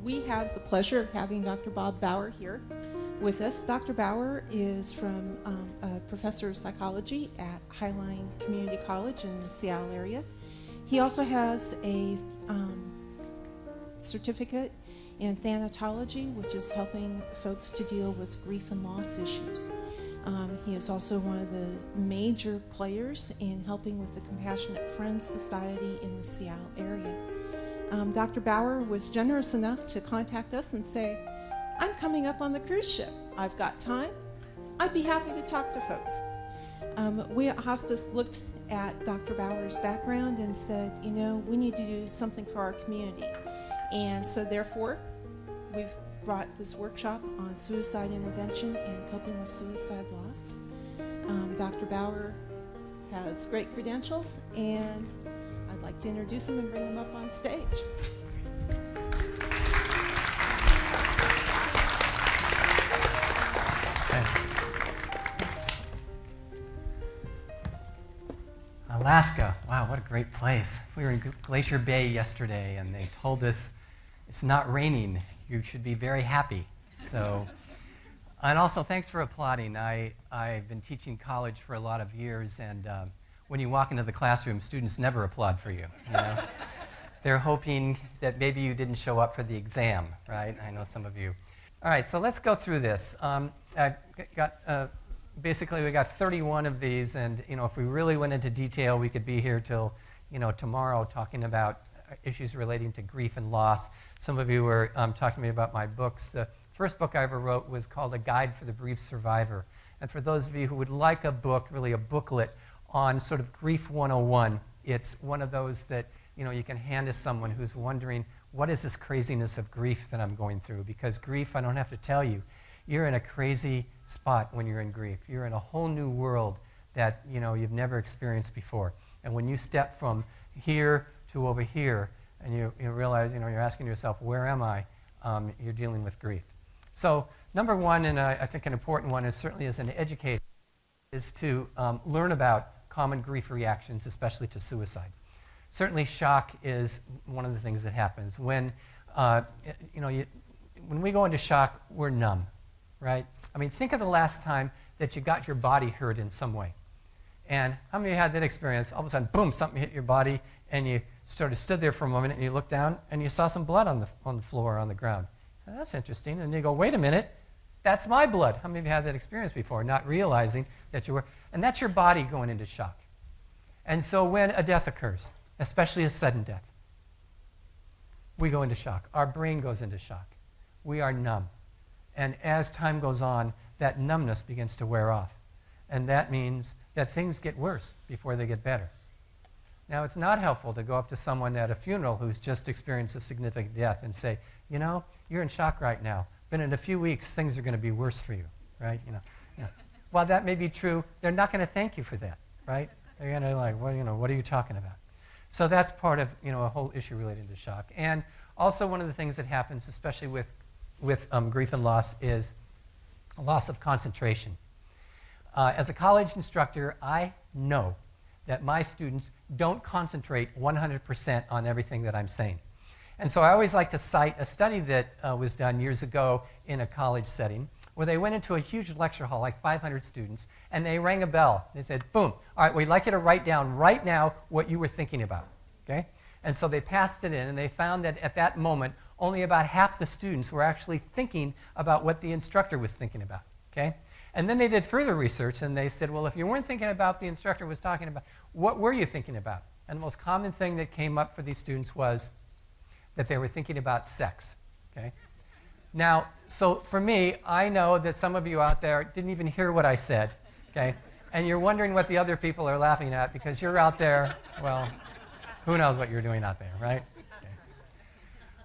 We have the pleasure of having Dr. Bob Baugher here with us. Dr. Baugher is a professor of psychology at Highline Community College in the Seattle area. He also has a certificate in thanatology, which is helping folks to deal with grief and loss issues. He is also one of the major players in helping with the Compassionate Friends Society in the Seattle area. Dr. Baugher was generous enough to contact us and say, I'm coming up on the cruise ship. I've got time. I'd be happy to talk to folks. We at Hospice looked at Dr. Baugher's background and said, you know, we need to do something for our community. And so therefore, we've brought this workshop on suicide intervention and coping with suicide loss. Dr. Baugher has great credentials, and I'd like to introduce him and bring him up on stage. Thanks. Alaska, wow, what a great place. We were in Glacier Bay yesterday, and they told us it's not raining. You should be very happy. So, and also thanks for applauding. I've been teaching college for a lot of years, and when you walk into the classroom, students never applaud for you. You know? They're hoping that maybe you didn't show up for the exam, right? I know some of you. All right, so let's go through this. Basically, we got 31 of these, and if we really went into detail, we could be here till tomorrow talking about issues relating to grief and loss. Some of you were talking to me about my books. The first book I ever wrote was called A Guide for the Bereaved Survivor. And for those of you who would like a book, really a booklet on sort of Grief 101, it's one of those that you can hand to someone who's wondering, what is this craziness of grief that I'm going through? Because grief, I don't have to tell you, you're in a crazy spot when you're in grief. You're in a whole new world that you've never experienced before. And when you step from here to over here, and you realize, you're asking yourself, where am I? You're dealing with grief. So number one, and I think an important one, is certainly as an educator, is to learn about common grief reactions, especially to suicide. Certainly shock is one of the things that happens. When, when we go into shock, we're numb, right? I mean, think of the last time that you got your body hurt in some way. And how many of you had that experience? All of a sudden, boom, something hit your body, and you sort of stood there for a moment, and you looked down, and you saw some blood on the floor or on the ground. So that's interesting. And then you go, wait a minute, that's my blood. How many of you had that experience before, not realizing that you were? And that's your body going into shock. And so when a death occurs, especially a sudden death, we go into shock. Our brain goes into shock. We are numb. And as time goes on, that numbness begins to wear off. And that means that things get worse before they get better. Now, it's not helpful to go up to someone at a funeral who's just experienced a significant death and say, you're in shock right now, but in a few weeks, things are going to be worse for you, right? While that may be true, they're not going to thank you for that, right? They're going to well, what are you talking about? So that's part of, a whole issue related to shock. And also one of the things that happens, especially with grief and loss, is a loss of concentration. As a college instructor, I know that my students don't concentrate 100% on everything that I'm saying. And so I always like to cite a study that was done years ago in a college setting, where they went into a huge lecture hall, like 500 students, and they rang a bell. They said, boom, all right, we'd like you to write down right now what you were thinking about, okay? And so they passed it in, and they found that at that moment, only about half the students were actually thinking about what the instructor was thinking about, okay? And then they did further research, and they said, well, if you weren't thinking about what the instructor was talking about, what were you thinking about? And the most common thing that came up for these students was that they were thinking about sex, okay? Now, so for me, I know that some of you out there didn't even hear what I said, okay? And you're wondering what the other people are laughing at because you're out there, well, who knows what you're doing out there, right? Okay.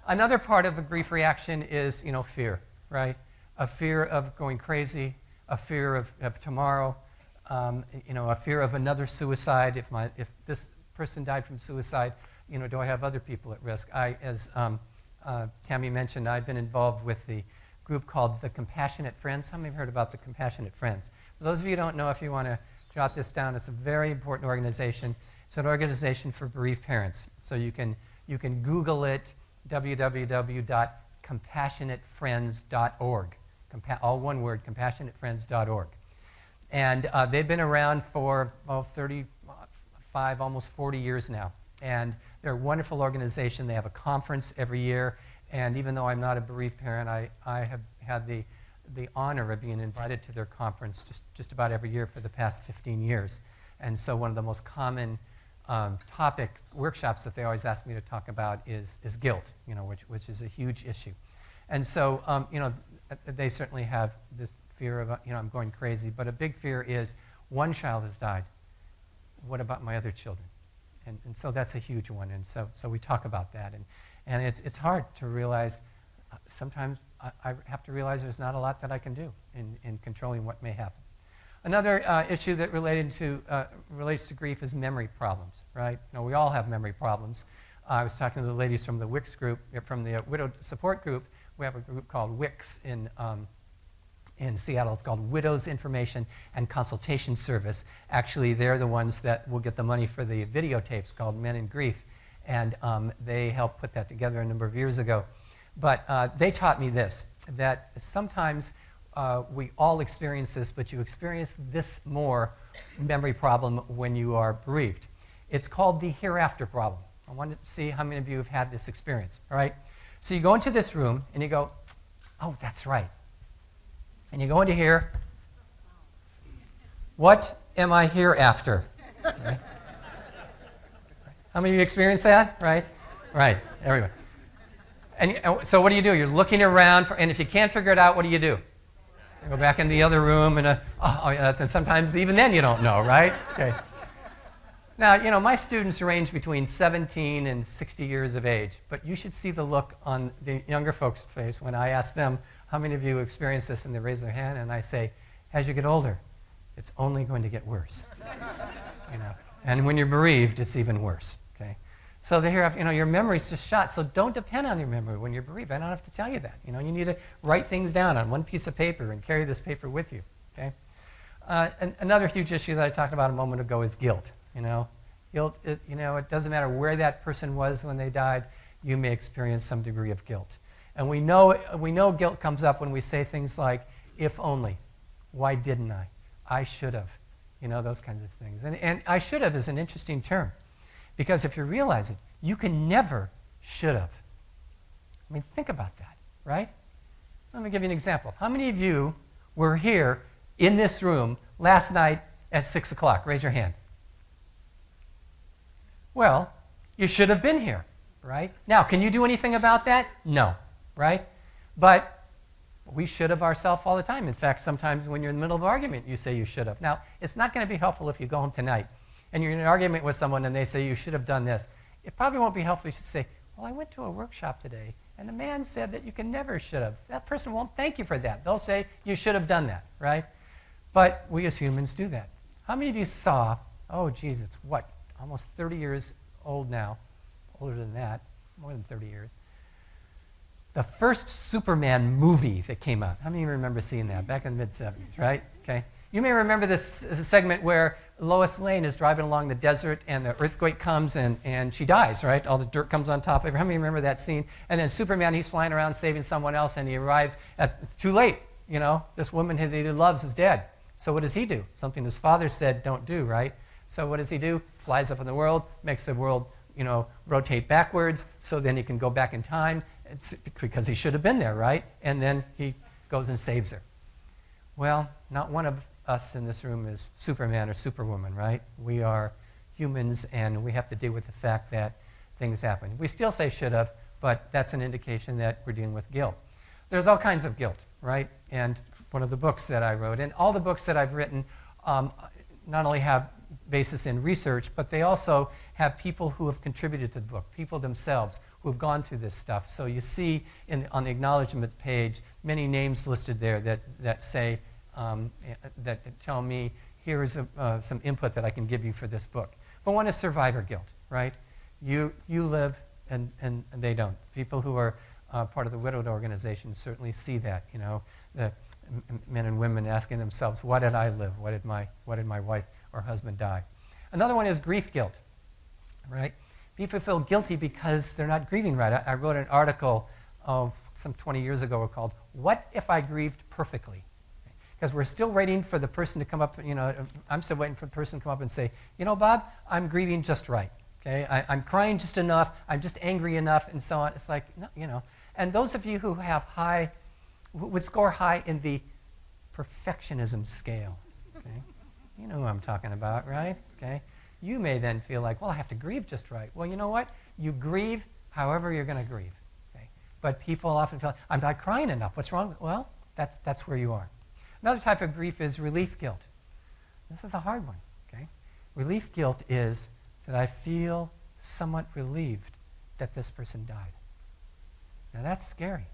Another part of a grief reaction is, fear, right? A fear of going crazy, a fear of tomorrow, a fear of another suicide. If this person died from suicide, do I have other people at risk? As Tammy mentioned, I've been involved with the group called the Compassionate Friends. How many have heard about the Compassionate Friends? For those of you who don't know, if you want to jot this down, it's a very important organization. It's an organization for bereaved parents. So you can Google it, www.compassionate.org. compassionatefriends.org. All one word, compassionatefriends.org. And they've been around for 35, almost 40 years now. And they're a wonderful organization. They have a conference every year. And even though I'm not a bereaved parent, I have had the honor of being invited to their conference just about every year for the past 15 years. And so one of the most common topic workshops that they always ask me to talk about is guilt, which is a huge issue. And so, they certainly have this fear of, I'm going crazy. But a big fear is, one child has died. What about my other children? And so that's a huge one. And so we talk about that. And it's hard to realize, sometimes I have to realize there's not a lot that I can do in controlling what may happen. Another issue that relates to grief is memory problems, right? We all have memory problems. I was talking to the ladies from the WICS group, from the Widow Support Group. We have a group called WICS in Seattle. It's called Widows Information and Consultation Service. Actually, they're the ones that will get the money for the videotapes called Men in Grief. And they helped put that together a number of years ago. But they taught me this, that sometimes we all experience this, but you experience this more memory problem when you are bereaved. It's called the hereafter problem. I wanted to see how many of you have had this experience, all right? So you go into this room and you go, oh, that's right. And you go into here, what am I hereafter? Right? How many of you experience that, right? Right, everyone. And so what do? You're looking around, and if you can't figure it out, what do? You go back in the other room, and and sometimes even then you don't know, right? Okay. Now, my students range between 17 and 60 years of age, but you should see the look on the younger folks' face when I ask them, how many of you experience this, and they raise their hand, and I say, as you get older, it's only going to get worse. And when you're bereaved, it's even worse. Okay. So your memory's just shot. So don't depend on your memory when you're bereaved. I don't have to tell you that. You need to write things down on one piece of paper and carry this paper with you. Okay. And another huge issue that I talked about a moment ago is guilt. Guilt. It doesn't matter where that person was when they died. You may experience some degree of guilt. And we know guilt comes up when we say things like, "If only," "Why didn't I?" "I should have." Those kinds of things. And "I should have" is an interesting term. Because if you realize it, you can never should have. Think about that, right? Let me give you an example. How many of you were here in this room last night at 6 o'clock? Raise your hand. Well, you should have been here, right? Now, can you do anything about that? No, right? But we should have ourselves all the time. In fact, sometimes when you're in the middle of an argument, you say you should have. Now, it's not going to be helpful if you go home tonight and you're in an argument with someone and they say you should have done this. It probably won't be helpful if you say, well, I went to a workshop today and the man said that you can never should have. That person won't thank you for that. They'll say you should have done that, right? But we as humans do that. How many of you saw, oh, geez, it's what, almost 30 years old now, older than that, more than 30 years, the first Superman movie that came out. How many of you remember seeing that back in the mid-'70s, right? Okay. You may remember this segment where Lois Lane is driving along the desert and the earthquake comes and she dies, right? All the dirt comes on top of her. How many remember that scene? And then Superman, he's flying around saving someone else and he arrives too late. This woman that he loves is dead. So what does he do? Something his father said don't do, right? So what does he do? Flies up in the world, makes the world, rotate backwards so then he can go back in time. It's because he should have been there, right? And then he goes and saves her. Well, not one of us in this room is Superman or Superwoman, right? We are humans, and we have to deal with the fact that things happen. We still say should have, but that's an indication that we're dealing with guilt. There's all kinds of guilt, right? And one of the books that I wrote, and all the books that I've written not only have basis in research, but they also have people who have contributed to the book, people themselves who have gone through this stuff. So you see on the acknowledgement page many names listed there that say, that tell me, here is some input that I can give you for this book. But one is survivor guilt, right? You live and they don't. People who are part of the widowed organization certainly see that, the men and women asking themselves, why did I live? Why did my wife or husband die? Another one is grief guilt, right? People feel guilty because they're not grieving right. I wrote an article a some 20 years ago were called, What If I Grieved Perfectly? Because we're still waiting for the person to come up, I'm still waiting for the person to come up and say, Bob, I'm grieving just right. Okay, I'm crying just enough, I'm just angry enough, and so on. It's like, no, And those of you who would score high in the perfectionism scale, okay? You know who I'm talking about, right? Okay. You may then feel like, well, I have to grieve just right. Well, you know what? You grieve however you're going to grieve. Okay? But people often feel, I'm not crying enough. What's wrong? Well, that's where you are. Another type of grief is relief guilt. This is a hard one. Okay? Relief guilt is that I feel somewhat relieved that this person died. Now that's scary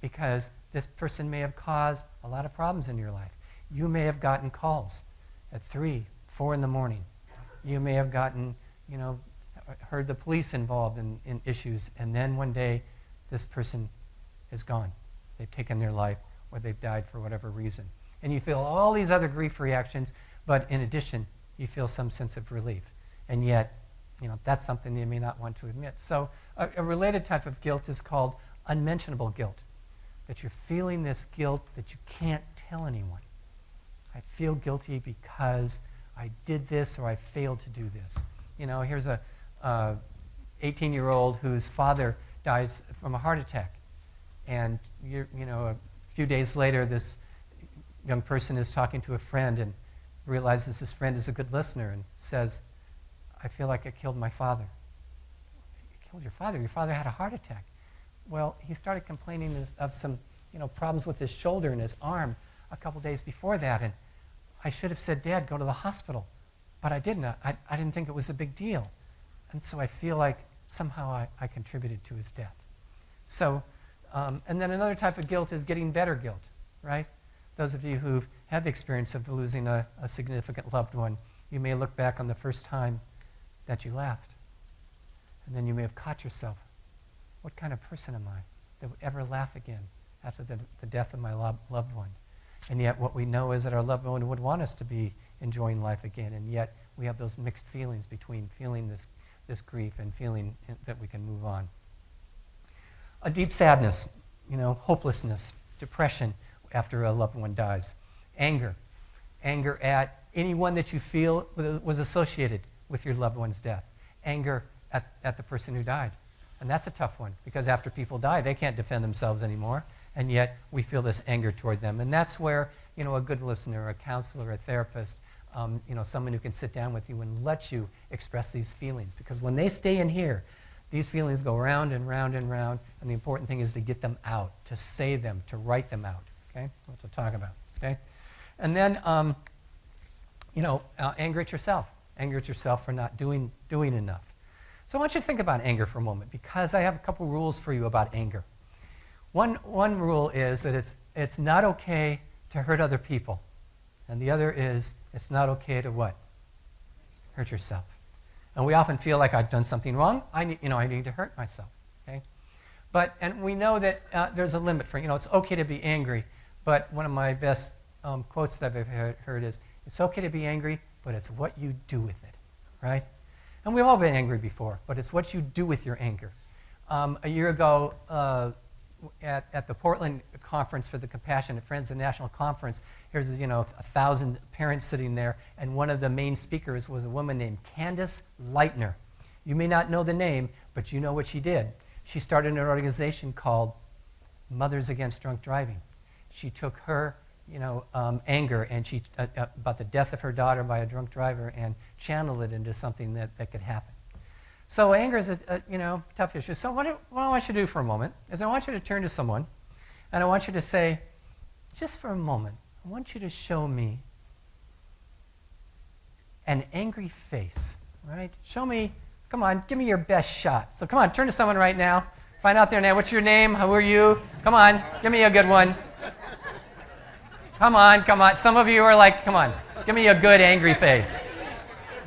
because this person may have caused a lot of problems in your life. You may have gotten calls at 3, 4 in the morning. You may have gotten, heard the police involved in issues, and then one day this person is gone. They've taken their life or they've died for whatever reason. And you feel all these other grief reactions, but in addition, you feel some sense of relief. And yet, that's something you may not want to admit. So a related type of guilt is called unmentionable guilt, that you're feeling this guilt that you can't tell anyone. I feel guilty because I did this or I failed to do this. Here's a 18-year-old whose father dies from a heart attack. And, a few days later, this young person is talking to a friend and realizes his friend is a good listener and says, I feel like I killed my father. You killed your father? Your father had a heart attack. Well, he started complaining of some, problems with his shoulder and his arm a couple days before that. And I should have said, Dad, go to the hospital. But I didn't. I didn't think it was a big deal. And so I feel like somehow I contributed to his death. So, and then another type of guilt is getting better guilt, right? Those of you who've had the experience of losing a significant loved one, you may look back on the first time that you laughed. And then you may have caught yourself. What kind of person am I that would ever laugh again after the death of my loved one? And yet what we know is that our loved one would want us to be enjoying life again, and yet we have those mixed feelings between feeling this grief and feeling that we can move on. A deep sadness, hopelessness, depression after a loved one dies. Anger at anyone that you feel was associated with your loved one's death. Anger at the person who died. And that's a tough one, because after people die, they can't defend themselves anymore, and yet we feel this anger toward them. And that's where, a good listener, a counselor, a therapist, someone who can sit down with you and let you express these feelings. Because when they stay in here, these feelings go round and round and round, and the important thing is to get them out, to say them, to write them out, okay? What to talk about, okay? And then, anger at yourself. Anger at yourself for not doing enough. So I want you to think about anger for a moment, because I have a couple rules for you about anger. One rule is that it's not okay to hurt other people. And the other is it's not okay to what? Hurt yourself. And we often feel like I've done something wrong. I need to hurt myself. Okay? And we know that there's a limit for, it's okay to be angry. But one of my best quotes that I've ever heard is, it's okay to be angry, but it's what you do with it, right? And we've all been angry before, but it's what you do with your anger. A year ago, at the Portland conference for the Compassionate Friends, the national conference, here's 1,000 parents sitting there, and one of the main speakers was a woman named Candace Leitner. You may not know the name, but you know what she did. She started an organization called Mothers Against Drunk Driving. She took her anger and she about the death of her daughter by a drunk driver and channeled it into something that could happen. So anger is a tough issue. So what I want you to do for a moment is I want you to turn to someone and I want you to say, just for a moment, I want you to show me an angry face, right? Show me, come on, give me your best shot. So come on, turn to someone right now. Find out their name. What's your name? Who are you? Come on, give me a good one. Come on. Some of you are like, come on, give me a good angry face.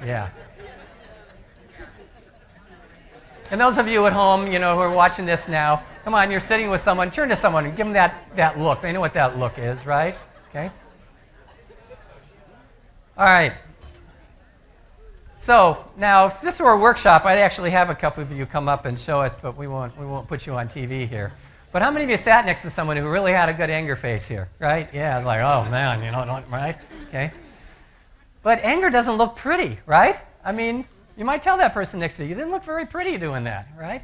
Yeah. And those of you at home, who are watching this now, come on, you're sitting with someone, turn to someone and give them that look. They know what that look is, right? Okay? All right. So now, if this were a workshop, I'd actually have a couple of you come up and show us, but we won't put you on TV here. But how many of you sat next to someone who really had a good anger face here, right? Yeah, like, oh man, you know, right? Okay. But anger doesn't look pretty, right? I mean, you might tell that person next to you, you didn't look very pretty doing that, right?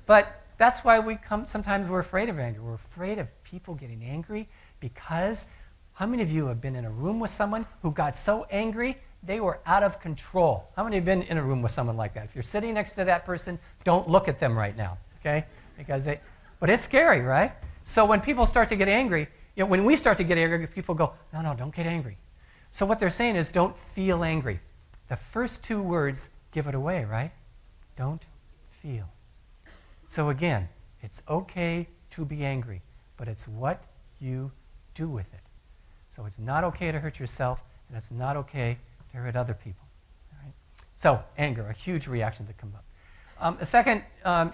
But that's why sometimes we're afraid of anger. We're afraid of people getting angry because how many of you have been in a room with someone who got so angry they were out of control? How many have been in a room with someone like that? If you're sitting next to that person, don't look at them right now, okay? But it's scary, right? So when people start to get angry, when we start to get angry, people go, no, don't get angry. So what they're saying is don't feel angry. The first two words give it away, right? Don't feel. So again, it's okay to be angry, but it's what you do with it. So it's not okay to hurt yourself, and it's not okay to hurt other people. Right? So anger, a huge reaction that comes up. A second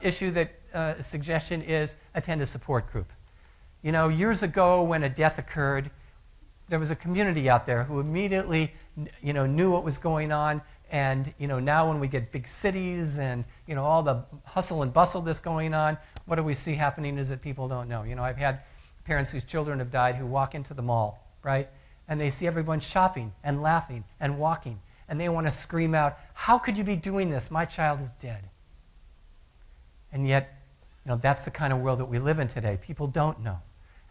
issue that suggestion is attend a support group. You know, years ago when a death occurred, there was a community out there who immediately, knew what was going on. And, now when we get big cities and, all the hustle and bustle that's going on, what do we see happening is that people don't know. I've had parents whose children have died who walk into the mall, right? And they see everyone shopping and laughing and walking. And they want to scream out, how could you be doing this? My child is dead. And yet, that's the kind of world that we live in today. People don't know.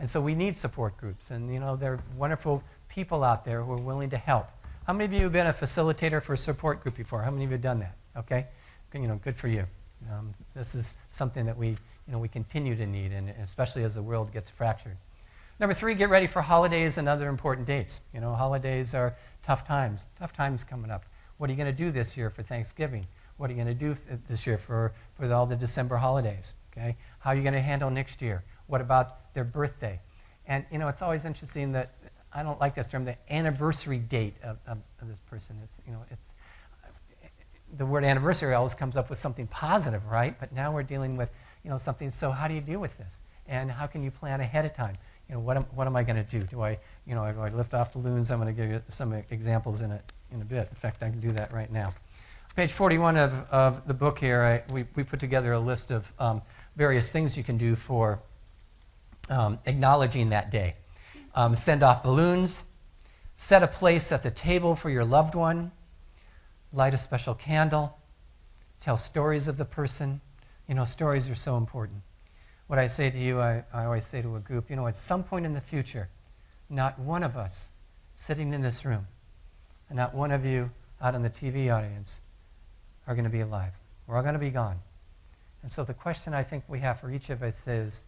And so we need support groups. And, there are wonderful people out there who are willing to help. How many of you have been a facilitator for a support group before? How many of you have done that? Okay? Good for you. This is something that we continue to need, and especially as the world gets fractured. Number 3, get ready for holidays and other important dates. Holidays are tough times coming up. What are you going to do this year for Thanksgiving? What are you going to do this year for all the December holidays? Okay? How are you going to handle next year? What about their birthday? And, it's always interesting that, I don't like this term, the anniversary date of this person. It's the word anniversary always comes up with something positive, right? But now we're dealing with, something, so how do you deal with this? And how can you plan ahead of time? What am I going to do? Do I lift off balloons? I'm going to give you some examples in a bit. In fact, I can do that right now. Page 41 of the book here, we put together a list of various things you can do for acknowledging that day. Send off balloons, set a place at the table for your loved one, light a special candle, tell stories of the person. Stories are so important. What I say to you, I always say to a group, at some point in the future, not one of us sitting in this room, and not one of you out in the TV audience are going to be alive. We're all going to be gone. And so the question I think we have for each of us is,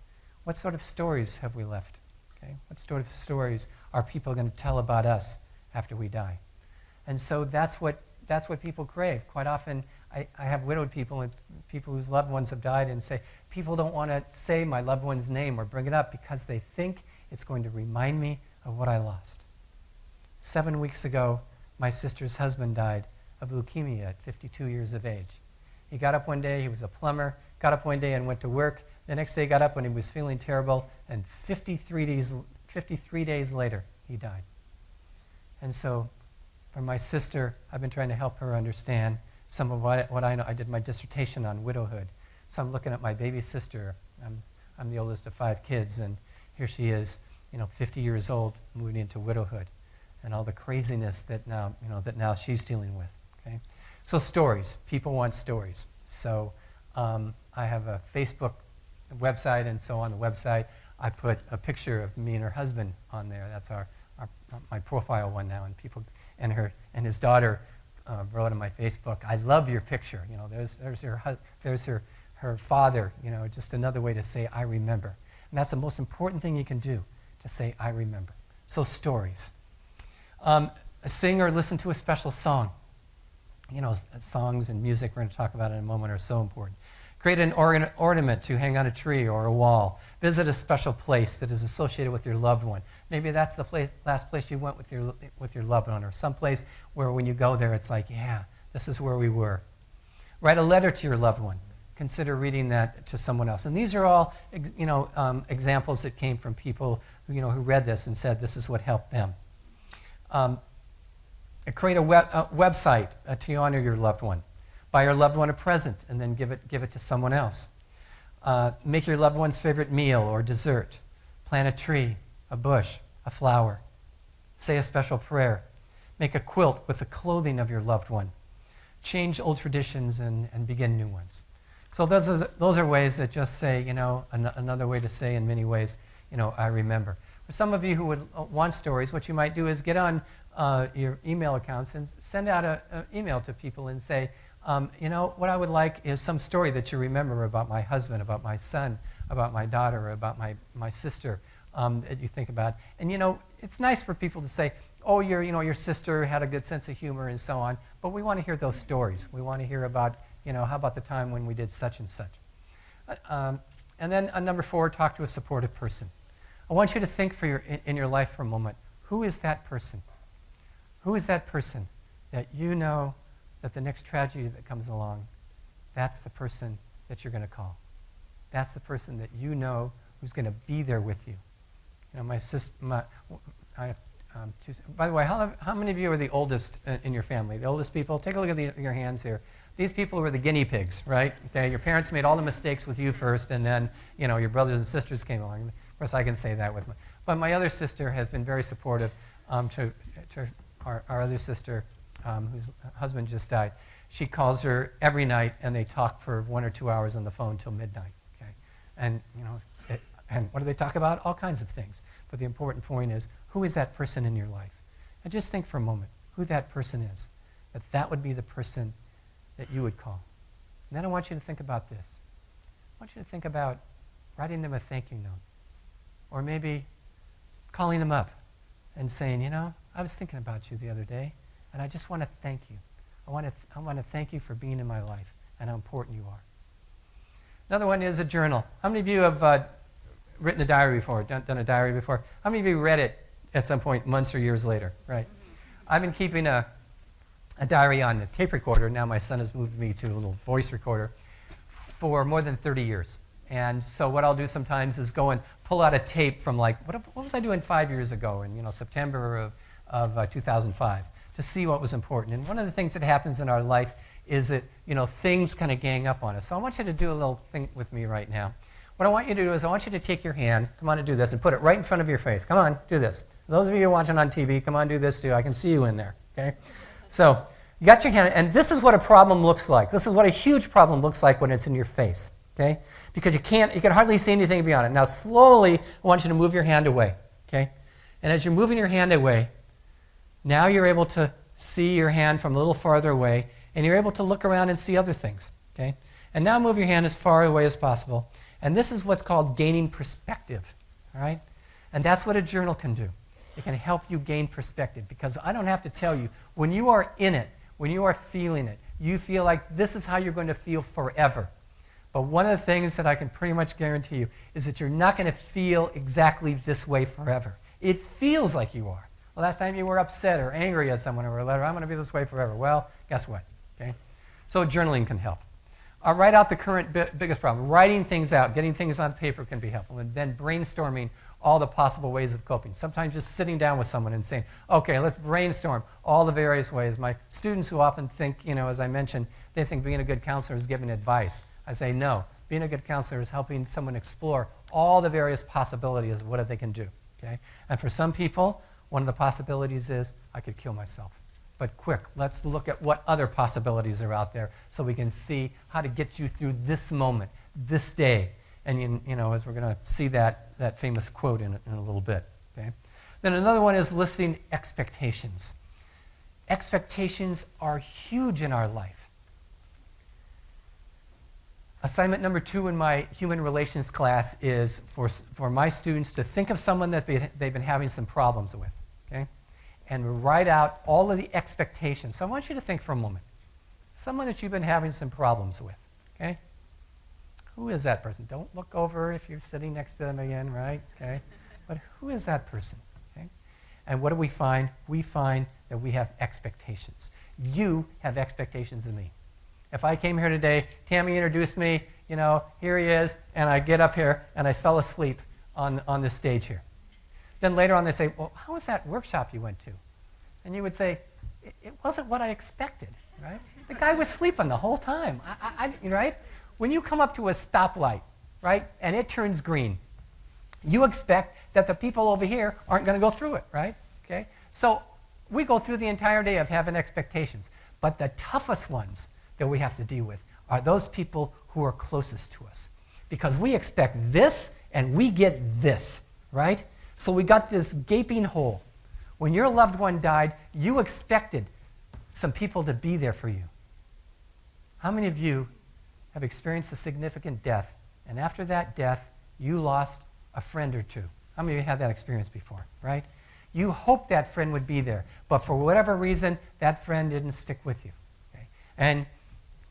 what sort of stories have we left? Okay? What sort of stories are people going to tell about us after we die? And so that's what people crave. Quite often, I have widowed people and people whose loved ones have died and say, people don't want to say my loved one's name or bring it up because they think it's going to remind me of what I lost. 7 weeks ago, my sister's husband died of leukemia at 52 years of age. He got up one day, he was a plumber, got up one day and went to work. The next day he got up when he was feeling terrible, and 53 days later, he died. And so, for my sister, I've been trying to help her understand some of what I know. I did my dissertation on widowhood. So I'm looking at my baby sister. I'm the oldest of 5 kids, and here she is, 50 years old, moving into widowhood, and all the craziness that now she's dealing with. Okay, so stories. People want stories. So I have a Facebook website, and so on the website I put a picture of me and her husband on there. That's my profile one now, and people and his daughter wrote on my Facebook, "I love your picture. There's her father. Just another way to say I remember." And that's the most important thing you can do, to say I remember. So stories. Sing or listen to a special song. Songs and music we're going to talk about in a moment are so important. Create an ornament to hang on a tree or a wall. Visit a special place that is associated with your loved one. Maybe that's the last place you went with your loved one, or some place where when you go there it's like, yeah, this is where we were. Write a letter to your loved one. Consider reading that to someone else. And these are all examples that came from people who read this and said this is what helped them. Create a website to honor your loved one. Buy your loved one a present and then give it to someone else. Make your loved one's favorite meal or dessert. Plant a tree, a bush, a flower. Say a special prayer. Make a quilt with the clothing of your loved one. Change old traditions and begin new ones. So those are ways that just say, another way to say in many ways, I remember. For some of you who would want stories, what you might do is get on your email accounts and send out an email to people and say, what I would like is some story that you remember about my husband, about my son, about my daughter, about my sister that you think about. And it's nice for people to say, oh, your sister had a good sense of humor and so on, but we want to hear those stories. We want to hear about, how about the time when we did such and such. And then number 4, talk to a supportive person. I want you to think in your life for a moment, who is that person? Who is that person that you know that the next tragedy that comes along, that's the person that you're going to call. That's the person that you know who's going to be there with you. My sister, I have by the way, how many of you are the oldest in your family? The oldest people? Take a look at your hands here. These people were the guinea pigs, right? Okay, your parents made all the mistakes with you first, and then your brothers and sisters came along. Of course, I can say that with but my other sister has been very supportive to our other sister, whose husband just died. She calls her every night, and they talk for 1 or 2 hours on the phone till midnight. Okay, and and what do they talk about? All kinds of things. But the important point is, who is that person in your life? And just think for a moment who that person is. That would be the person that you would call. And then I want you to think about this. I want you to think about writing them a thank you note. Or maybe calling them up and saying, I was thinking about you the other day, and I just want to thank you. I want to thank you for being in my life and how important you are. Another one is a journal. How many of you have written a diary before, done a diary before? How many of you read it at some point months or years later, right? I've been keeping a diary on a tape recorder. Now my son has moved me to a little voice recorder for more than 30 years. And so what I'll do sometimes is go and pull out a tape from what was I doing 5 years ago in September of 2005 to see what was important. And one of the things that happens in our life is that things kind of gang up on us. So I want you to do a little thing with me right now. What I want you to do is I want you to take your hand, come on and do this, and put it right in front of your face. Come on, do this. Those of you who are watching on TV, come on, do this too. I can see you in there, okay? So you got your hand, and this is what a problem looks like. This is what a huge problem looks like when it's in your face, okay? Because you can hardly see anything beyond it. Now slowly, I want you to move your hand away, okay? And as you're moving your hand away, now you're able to see your hand from a little farther away, and you're able to look around and see other things, okay? And now move your hand as far away as possible. And this is what's called gaining perspective, all right? And that's what a journal can do. It can help you gain perspective, because I don't have to tell you, when you are in it, when you are feeling it, you feel like this is how you're going to feel forever. But one of the things that I can pretty much guarantee you is that you're not going to feel exactly this way forever. It feels like you are. Well, last time you were upset or angry at someone or a letter, I'm going to be this way forever. Well, guess what? Okay? So journaling can help. Write out the current biggest problem. Writing things out, getting things on paper can be helpful. And then brainstorming all the possible ways of coping. Sometimes just sitting down with someone and saying, okay, let's brainstorm all the various ways. My students who often think, as I mentioned, they think being a good counselor is giving advice. I say, no. Being a good counselor is helping someone explore all the various possibilities of what they can do. Okay? And for some people, one of the possibilities is I could kill myself. But quick, let's look at what other possibilities are out there so we can see how to get you through this moment, this day. And as we're going to see that famous quote in a little bit. Okay? Then another one is listing expectations. Expectations are huge in our life. Assignment number 2 in my human relations class is for my students to think of someone that they've been having some problems with. Okay? And write out all of the expectations. So I want you to think for a moment. Someone that you've been having some problems with, okay? Who is that person? Don't look over if you're sitting next to them again, right? Okay? But who is that person, okay? And what do we find? We find that we have expectations. You have expectations of me. If I came here today, Tammy introduced me, here he is, and I get up here and I fell asleep on this stage here. Then later on they say, well, how was that workshop you went to? And you would say, it wasn't what I expected, right? The guy was sleeping the whole time, right? When you come up to a stoplight, right? And it turns green. You expect that the people over here aren't going to go through it, right? Okay? So we go through the entire day of having expectations. But the toughest ones that we have to deal with are those people who are closest to us. Because we expect this and we get this, right? So we got this gaping hole. When your loved one died, you expected some people to be there for you. How many of you have experienced a significant death, and after that death, you lost a friend or two? How many of you had that experience before, right? You hoped that friend would be there, but for whatever reason, that friend didn't stick with you. Okay? And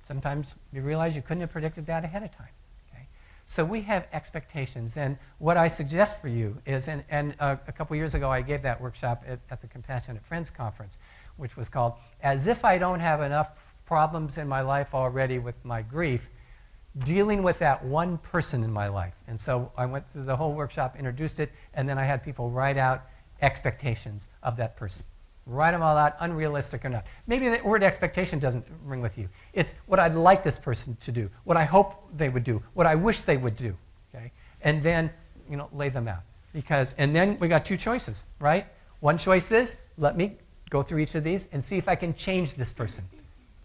sometimes you realize you couldn't have predicted that ahead of time. Okay? So we have expectations, and what I suggest for you is, and a couple years ago I gave that workshop at the Compassionate Friends Conference, which was called, As If I Don't Have Enough Problems in My Life Already with My Grief, dealing with that one person in my life. And so I went through the whole workshop, introduced it, and then I had people write out expectations of that person. Write them all out, unrealistic or not. Maybe the word expectation doesn't ring with you. It's what I'd like this person to do, what I hope they would do, what I wish they would do. Okay? And then, lay them out. And then we got two choices, right? One choice is, let me go through each of these and see if I can change this person.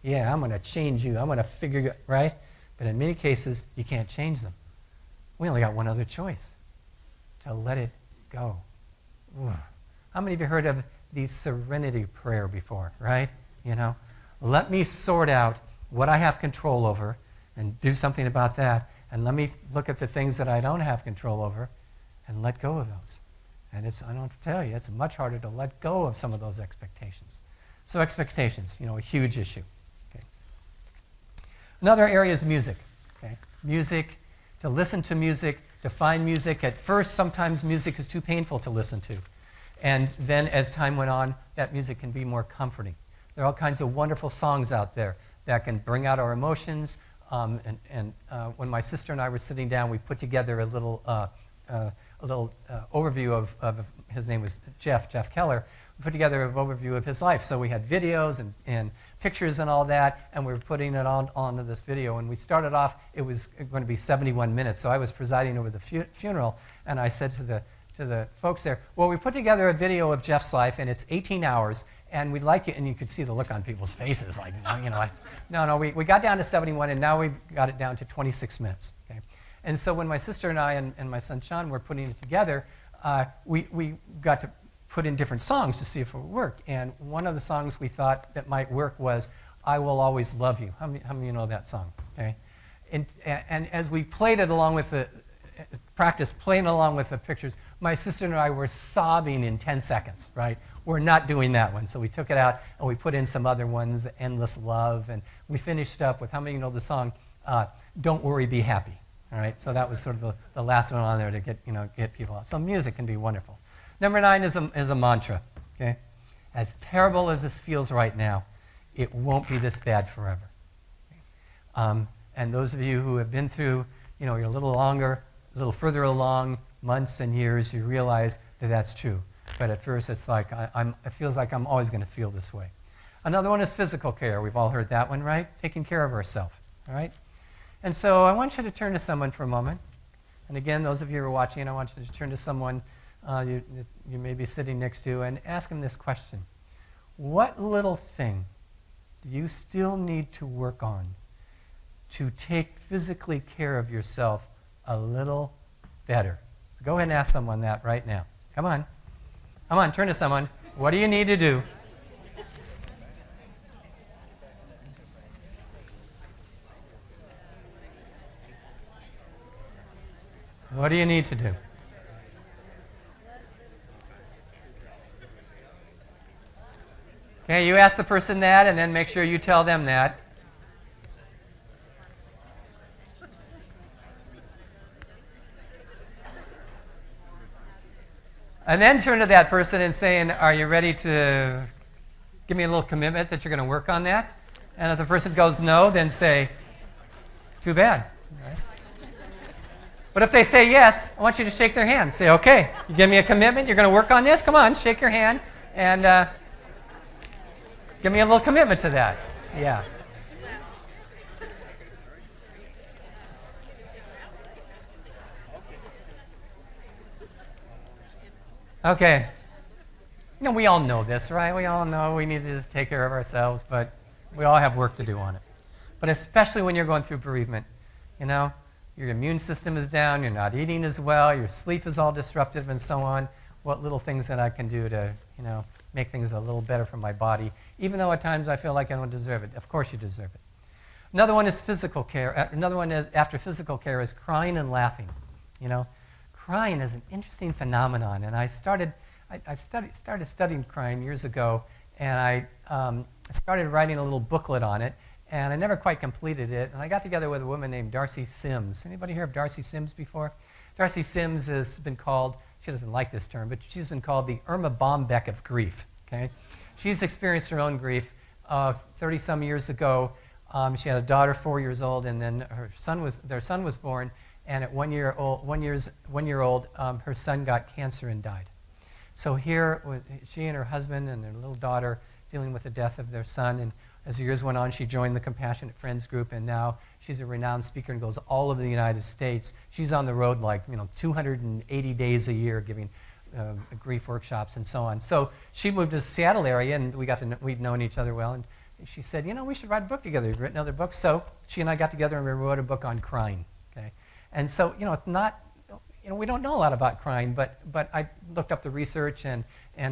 Yeah, I'm going to change you. I'm going to figure you out, right? But in many cases, you can't change them. We only got one other choice, to let it go. Ooh. How many of you heard of the serenity prayer before, right? Let me sort out what I have control over and do something about that, and let me look at the things that I don't have control over and let go of those. And I don't tell you, it's much harder to let go of some of those expectations. So expectations, a huge issue. Okay. Another area is music. Okay. Music, to listen to music, to find music. At first, sometimes music is too painful to listen to. And then as time went on, that music can be more comforting. There are all kinds of wonderful songs out there that can bring out our emotions. When my sister and I were sitting down, we put together a little overview of his name was Jeff Keller. We put together an overview of his life. So we had videos and pictures and all that, and we were putting it onto this video. And we started off, it was going to be 71 minutes. So I was presiding over the funeral, and I said to the folks there, well, we put together a video of Jeff's life, and it's 18 hours, and we'd like you, and you could see the look on people's faces, like, we got down to 71, and now we've got it down to 26 minutes. Okay? And so when my sister and I and my son Sean were putting it together, we got to put in different songs to see if it would work. And one of the songs we thought that might work was I Will Always Love You. How many of you know that song? Okay? And as we played it along with practice playing along with the pictures, my sister and I were sobbing in 10 seconds, right? We're not doing that one. So we took it out and we put in some other ones, Endless Love, and we finished up with, how many of you know the song, Don't Worry, Be Happy? All right, so that was sort of the last one on there to get people out. So music can be wonderful. Number 9 is a mantra, okay? As terrible as this feels right now, it won't be this bad forever. And those of you who have been through, you're a little longer, a little further along, months and years, you realize that that's true. But at first, it's like, it feels like I'm always going to feel this way. Another one is physical care. We've all heard that one, right? Taking care of ourselves, all right? And so I want you to turn to someone for a moment. And again, those of you who are watching, I want you to turn to someone you may be sitting next to and ask them this question. What little thing do you still need to work on to take physically care of yourself a little better? So go ahead and ask someone that right now. Come on. Come on, turn to someone. What do you need to do? What do you need to do? Okay, you ask the person that, and then make sure you tell them that. And then turn to that person and saying, are you ready to give me a little commitment that you're going to work on that? And if the person goes no, then say, too bad. Right? But if they say yes, I want you to shake their hand. Say, okay, you give me a commitment, you're going to work on this? Come on, shake your hand and give me a little commitment to that. Yeah. Okay. We all know this, right? We all know we need to just take care of ourselves, but we all have work to do on it. But especially when you're going through bereavement, your immune system is down, you're not eating as well, your sleep is all disrupted and so on. What little things that I can do to, make things a little better for my body, even though at times I feel like I don't deserve it. Of course you deserve it. Another one is physical care. Another one is, after physical care, is crying and laughing. Crying is an interesting phenomenon, and I started studying crying years ago, and I started writing a little booklet on it, and I never quite completed it. And I got together with a woman named Darcy Sims. Anybody hear of Darcy Sims before? Darcy Sims has been called, she doesn't like this term, but she's been called the Irma Bombeck of grief. Okay? She's experienced her own grief 30-some years ago. She had a daughter, 4 years old, and then their son was born, and at 1 year old, her son got cancer and died. So here, she and her husband and their little daughter dealing with the death of their son, and as the years went on, she joined the Compassionate Friends group, and now she's a renowned speaker and goes all over the United States. She's on the road 280 days a year giving grief workshops and so on. So she moved to the Seattle area, and we'd known each other well, and she said, we should write a book together. We've written other books. So she and I got together and we wrote a book on crying. Okay? And so, it's not, we don't know a lot about crying, but I looked up the research and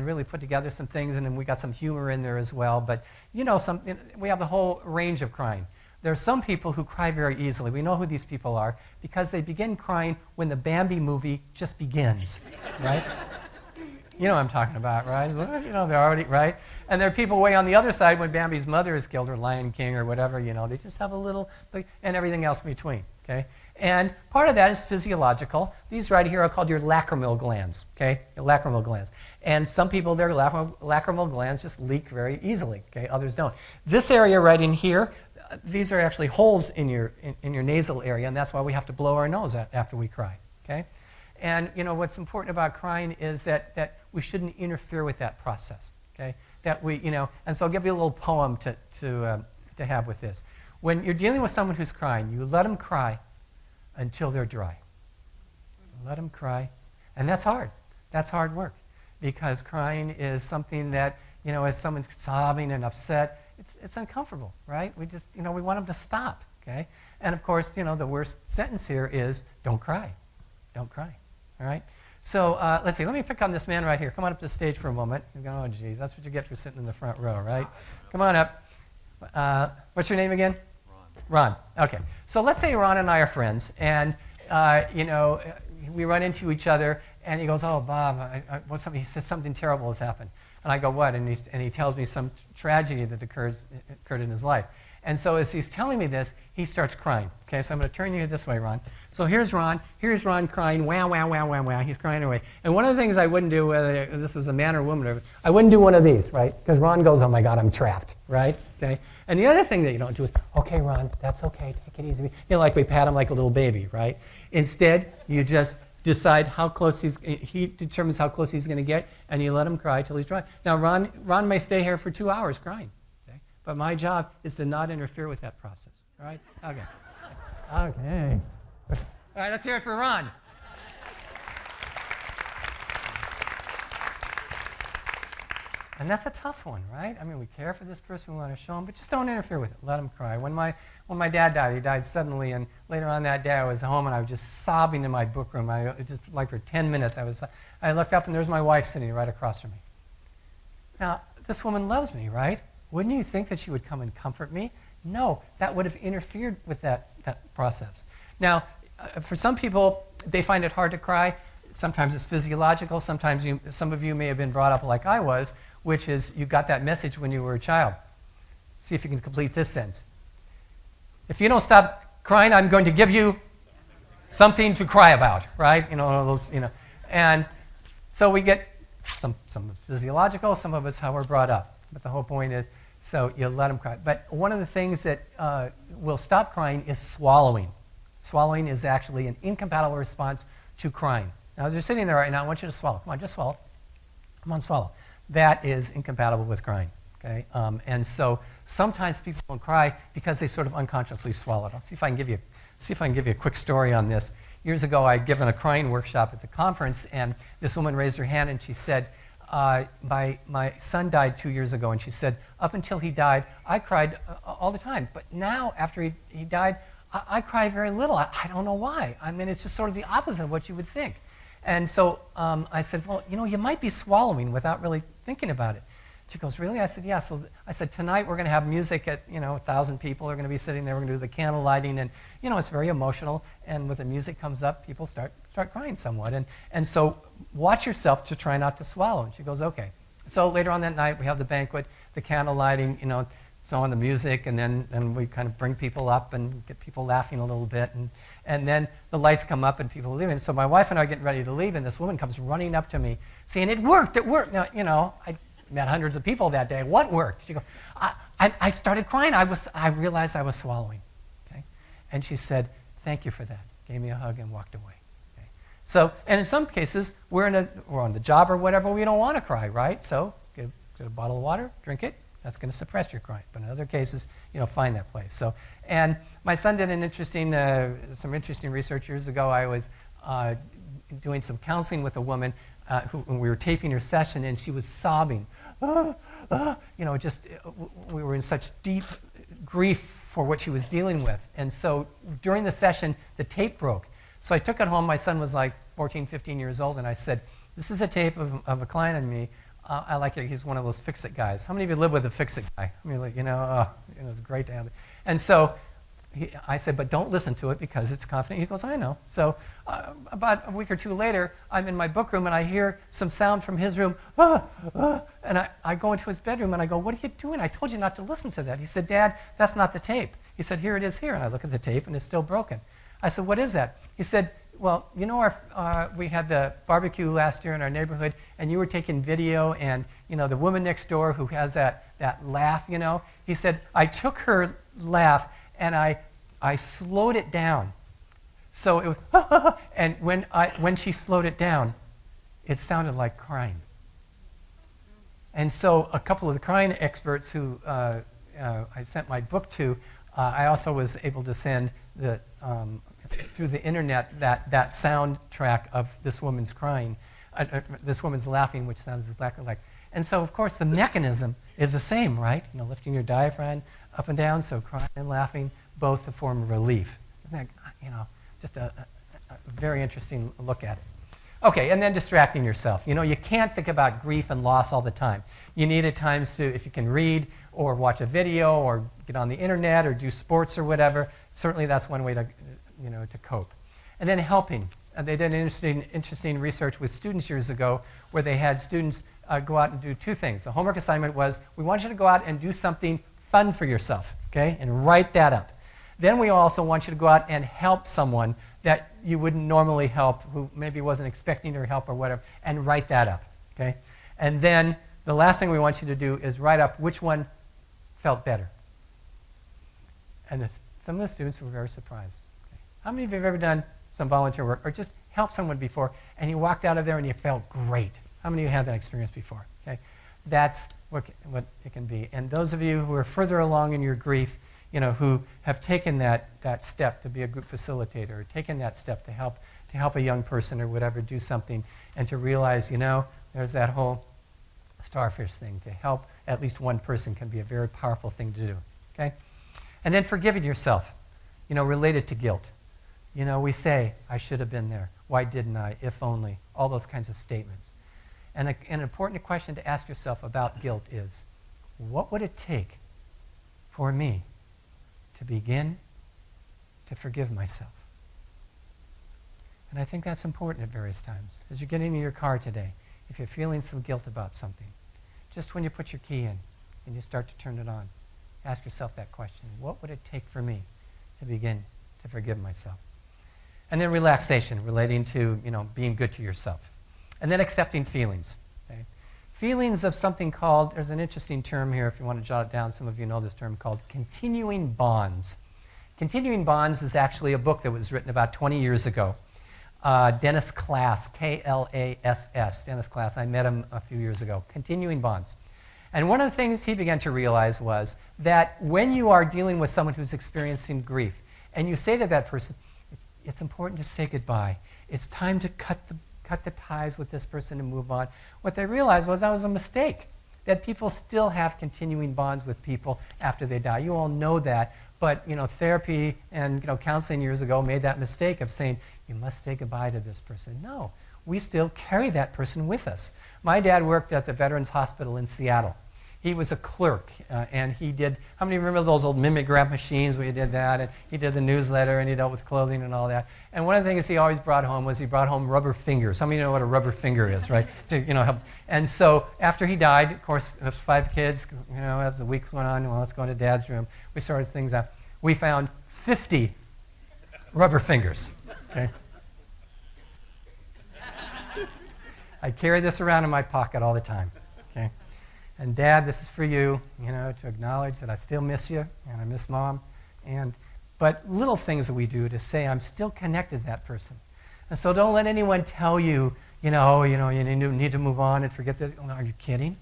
really put together some things, and then we got some humor in there as well. But, we have the whole range of crying. There are some people who cry very easily. We know who these people are because they begin crying when the Bambi movie just begins, right? You know what I'm talking about, right? They're already, right? And there are people way on the other side when Bambi's mother is killed, or Lion King, or whatever, they just have a little, and everything else in between, okay? And part of that is physiological. These right here are called your lacrimal glands, okay? Your lacrimal glands. And some people, their lacrimal glands just leak very easily, okay? Others don't. This area right in here, these are actually holes in your nasal area, and that's why we have to blow our nose after we cry, okay? And what's important about crying is that we shouldn't interfere with that process. Okay, that we and so I'll give you a little poem to have with this. When you're dealing with someone who's crying, you let them cry until they're dry. Let them cry, and that's hard. That's hard work, because crying is something that as someone's sobbing and upset, it's uncomfortable, right? We just we want them to stop. Okay, and of course the worst sentence here is don't cry, don't cry. All right? So let's see. Let me pick on this man right here. Come on up to the stage for a moment. You're going, oh, geez, that's what you get for sitting in the front row, right? Come on up. What's your name again? Ron. Okay. So let's say Ron and I are friends, and we run into each other, and he goes, oh, Bob, he says something terrible has happened. And I go, what? And he tells me some tragedy that occurred in his life. And so as he's telling me this, he starts crying. Okay, so I'm going to turn you this way, Ron. So here's Ron. Here's Ron crying, wow, wow, wow, wow, wow. He's crying away. And one of the things I wouldn't do, whether this was a man or a woman, I wouldn't do one of these, right? Because Ron goes, oh my God, I'm trapped, right? Okay. And the other thing that you don't do is, okay, Ron, that's okay, take it easy. Like we pat him like a little baby, right? Instead, you just decide how close he determines how close he's going to get, and you let him cry till he's dry. Now, Ron may stay here for 2 hours crying. But my job is to not interfere with that process. All right? Okay. Okay. All right, let's hear it for Ron. And that's a tough one, right? I mean, we care for this person, we want to show him, but just don't interfere with it. Let him cry. When my dad died, he died suddenly, and later on that day I was home and I was just sobbing in my book room. Just like for 10 minutes I looked up and there's my wife sitting right across from me. Now, this woman loves me, right? Wouldn't you think that she would come and comfort me? No, that would have interfered with that process. Now, for some people, they find it hard to cry. Sometimes it's physiological. Sometimes some of you may have been brought up like I was, which is you got that message when you were a child. See if you can complete this sentence. If you don't stop crying, I'm going to give you something to cry about, right? And so we get some physiological, some of it's how we're brought up. But the whole point is, so you let them cry. But one of the things that will stop crying is swallowing. Swallowing is actually an incompatible response to crying. Now, as you're sitting there right now, I want you to swallow. Come on, just swallow. Come on, swallow. That is incompatible with crying. Okay? And so sometimes people don't cry because they sort of unconsciously swallow it. I'll see if I can give you see if I can give you a quick story on this. Years ago, I'd given a crying workshop at the conference, and this woman raised her hand and she said, my son died 2 years ago, and she said, up until he died, I cried all the time. But now, after he died, I cry very little. I don't know why. I mean, it's just sort of the opposite of what you would think. And so I said, well, you might be swallowing without really thinking about it. She goes, really? I said, yeah. So I said, tonight we're going to have music at, 1,000 people are going to be sitting there. We're going to do the candle lighting, and, it's very emotional. And when the music comes up, people start crying somewhat. And so watch yourself to try not to swallow. And she goes, okay. So later on that night, we have the banquet, the candle lighting, so on the music, and then we kind of bring people up and get people laughing a little bit. And then the lights come up and people leave. And so my wife and I are getting ready to leave, and this woman comes running up to me saying, it worked. Now, I met hundreds of people that day. What worked? She goes, I started crying. I realized I was swallowing. Okay? And she said, thank you for that. Gave me a hug and walked away. Okay? So, and in some cases, we're on the job or whatever, we don't want to cry, right? So get a bottle of water, drink it. That's going to suppress your crying. But in other cases, find that place. So, and my son did some interesting research years ago. I was doing some counseling with a woman when we were taping her session, and she was sobbing. We were in such deep grief for what she was dealing with. And so during the session, the tape broke. So I took it home. My son was like 14, 15 years old, and I said, this is a tape of a client and me. I like it. He's one of those fix-it guys. How many of you live with a fix-it guy? I mean, it's great to have it. And so I said, but don't listen to it because it's confident. He goes, I know. So about a week or two later, I'm in my book room and I hear some sound from his room. And I go into his bedroom and I go, what are you doing? I told you not to listen to that. He said, Dad, that's not the tape. He said, here it is here. And I look at the tape and it's still broken. I said, what is that? He said, well, we had the barbecue last year in our neighborhood, and you were taking video, and the woman next door who has that laugh, he said, I took her laugh and I slowed it down. So it was, and when she slowed it down, it sounded like crying. And so a couple of the crying experts who I sent my book to, I also was able to send through the internet that soundtrack of this woman's crying, this woman's laughing, which sounds exactly like. And so, of course, the mechanism is the same, right? Lifting your diaphragm up and down, so crying and laughing, both a form of relief. Isn't that, just a very interesting look at it. Okay, and then distracting yourself. You can't think about grief and loss all the time. You need at times to, if you can read or watch a video or get on the internet or do sports or whatever, certainly that's one way to cope. And then helping. They did an interesting research with students years ago where they had students go out and do two things. The homework assignment was, we want you to go out and do something fun for yourself, okay, and write that up. Then we also want you to go out and help someone that you wouldn't normally help, who maybe wasn't expecting your help or whatever, and write that up, okay? And then the last thing we want you to do is write up which one felt better. And some of the students were very surprised. Okay? How many of you have ever done some volunteer work or just helped someone before and you walked out of there and you felt great? How many of you had that experience before? Okay? That's what it can be. And those of you who are further along in your grief, who have taken that step to be a group facilitator, or taken that step to help a young person or whatever do something, and to realize, there's that whole starfish thing. To help at least one person can be a very powerful thing to do. Okay? And then forgiving yourself, related to guilt. We say, I should have been there. Why didn't I? If only. All those kinds of statements. And an important question to ask yourself about guilt is, what would it take for me to begin to forgive myself? And I think that's important at various times. As you're getting in your car today, if you're feeling some guilt about something, just when you put your key in and you start to turn it on, ask yourself that question. What would it take for me to begin to forgive myself? And then relaxation, relating to, being good to yourself. And then accepting feelings. Okay? Feelings of something called, there's an interesting term here if you want to jot it down, some of you know this term, called continuing bonds. Continuing Bonds is actually a book that was written about 20 years ago. Dennis Klass, K-L-A-S-S, Dennis Klass, I met him a few years ago. Continuing Bonds. And one of the things he began to realize was that when you are dealing with someone who's experiencing grief, And you say to that person, it's important to say goodbye. It's time to cut the ties with this person and move on. What they realized was that was a mistake, that people still have continuing bonds with people after they die. You all know that, but therapy and counseling years ago made that mistake of saying, you must say goodbye to this person. No, we still carry that person with us. My dad worked at the Veterans Hospital in Seattle. He was a clerk, and he did, how many remember those old mimeograph machines where he did that, and he did the newsletter, and he dealt with clothing and all that. And one of the things he always brought home was he brought home rubber fingers. Some of you know what a rubber finger is, right? To help. And so after he died, of course, there's 5 kids, as the weeks went on, well, let's go into Dad's room. We sorted things out. We found 50 rubber fingers, okay? I carry this around in my pocket all the time, okay? And Dad, this is for you, to acknowledge that I still miss you and I miss Mom. But little things that we do to say I'm still connected to that person. And so don't let anyone tell you, you need to move on and forget this. Oh, are you kidding?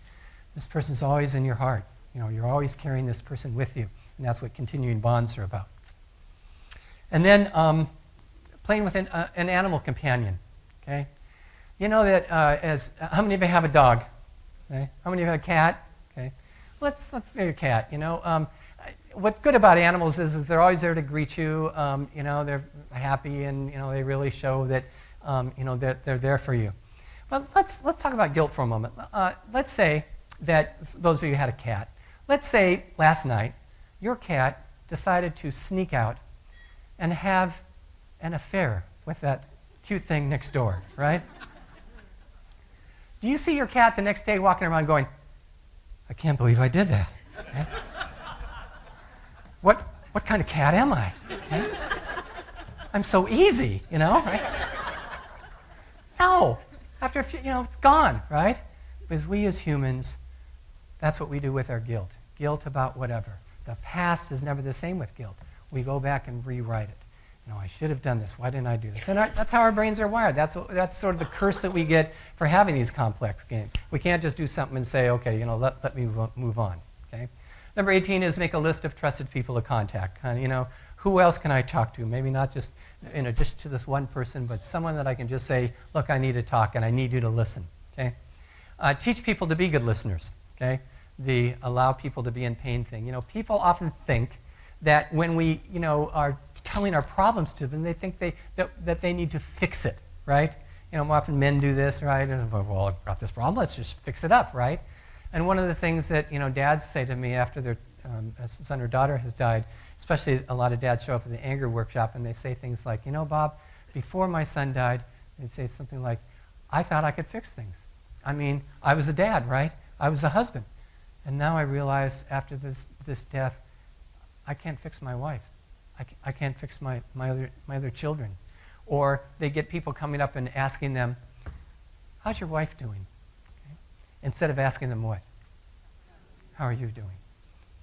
This person's always in your heart. You're always carrying this person with you. And that's what continuing bonds are about. And then playing with an animal companion, okay? You know that how many of you have a dog? Okay. How many of you have a cat? Okay. Let's say a cat. What's good about animals is that they're always there to greet you. They're happy, and they really show that that they're there for you. But let's talk about guilt for a moment. Let's say that those of you who had a cat. Let's say last night your cat decided to sneak out and have an affair with that cute thing next door, right? Do you see your cat the next day walking around going, I can't believe I did that? Okay? What kind of cat am I? Okay? I'm so easy, right? No. After a few, it's gone, right? Because we as humans, that's what we do with our guilt. Guilt about whatever. The past is never the same with guilt. We go back and rewrite it. I should have done this. Why didn't I do this? And that's how our brains are wired. That's sort of the curse that we get for having these complex games. We can't just do something and say, okay, let me move on. Okay. Number 18 is make a list of trusted people to contact. Who else can I talk to? Maybe not just just to this one person, but someone that I can just say, look, I need to talk and I need you to listen. Okay. Teach people to be good listeners. Okay. The allow people to be in pain thing. People often think that when we are telling our problems to them, they think that they need to fix it, right? Often men do this, right? And, well, I've got this problem, let's just fix it up, right? And one of the things that dads say to me after their son or daughter has died, especially a lot of dads show up at the anger workshop and they say things like, Bob, before my son died, they'd say something like, I thought I could fix things. I mean, I was a dad, right? I was a husband. And now I realize after this death, I can't fix my wife. I can't fix my other children. Or they get people coming up and asking them, how's your wife doing? Okay. Instead of asking them what? How are you doing?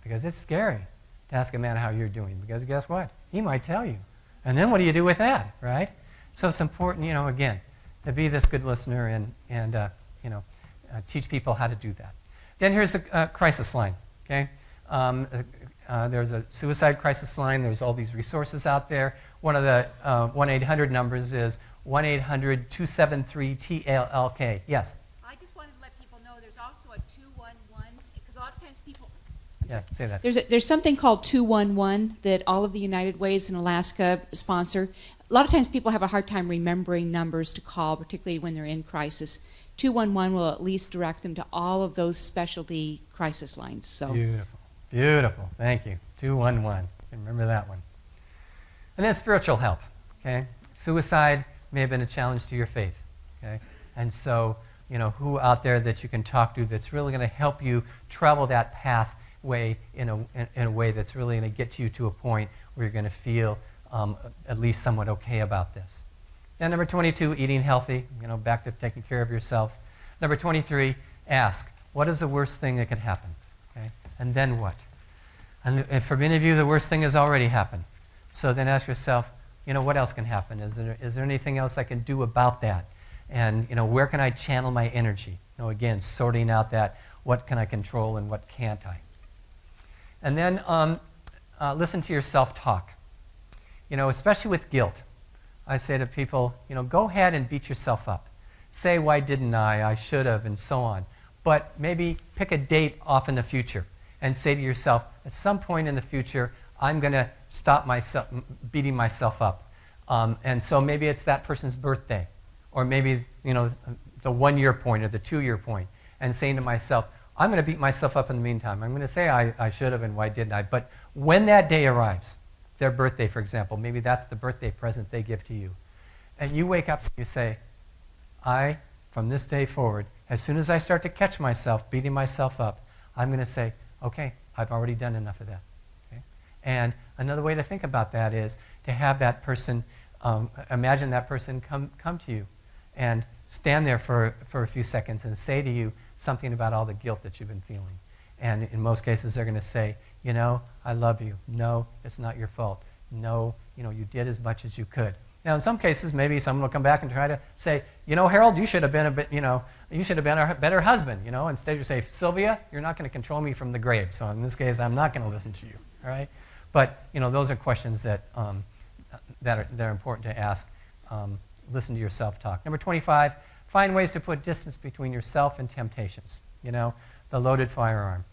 Because it's scary to ask a man how you're doing, because guess what? He might tell you. And then what do you do with that, right? So it's important, again, to be this good listener and teach people how to do that. Then here's the crisis line, okay? There's a suicide crisis line. There's all these resources out there. One of the 1-800 numbers is 1-800-273-TLK. Yes? I just wanted to let people know there's also a 211, because a lot of times people... Yeah, say that. There's something called 211 that all of the United Ways in Alaska sponsor. A lot of times people have a hard time remembering numbers to call, particularly when they're in crisis. 211 will at least direct them to all of those specialty crisis lines. So. Beautiful. Beautiful. Thank you. 211. Remember that one. And then spiritual help. Okay? Suicide may have been a challenge to your faith. Okay? And so, who out there that you can talk to that's really going to help you travel that pathway in a way that's really going to get you to a point where you're going to feel at least somewhat okay about this. Then number 22, eating healthy. Back to taking care of yourself. Number 23, ask, what is the worst thing that could happen? Okay? And then what? And for many of you, the worst thing has already happened. So then ask yourself, what else can happen? Is there anything else I can do about that? And, where can I channel my energy? Again, sorting out that, what can I control and what can't I? And then listen to your self-talk. especially with guilt, I say to people, go ahead and beat yourself up. Say, why didn't I should have, and so on. But maybe pick a date off in the future and say to yourself, at some point in the future, I'm going to stop myself beating myself up. And so maybe it's that person's birthday, or maybe the 1 year point or the 2 year point, and saying to myself, I'm going to beat myself up in the meantime. I'm going to say I should have and why didn't I. But when that day arrives, their birthday, for example, maybe that's the birthday present they give to you, and you wake up and you say, from this day forward, as soon as I start to catch myself beating myself up, I'm going to say, okay, I've already done enough of that. Okay? And another way to think about that is to have that person, imagine that person come to you and stand there for a few seconds and say to you something about all the guilt that you've been feeling. And in most cases, they're going to say, I love you. No, it's not your fault. No, you did as much as you could. Now, in some cases, maybe someone will come back and try to say, Harold, you should have been you should have been a better husband. Instead you say, Sylvia, you're not going to control me from the grave. So in this case, I'm not going to listen to you. All right? But those are questions that are important to ask. Listen to your self-talk. Number 25, find ways to put distance between yourself and temptations. The loaded firearm.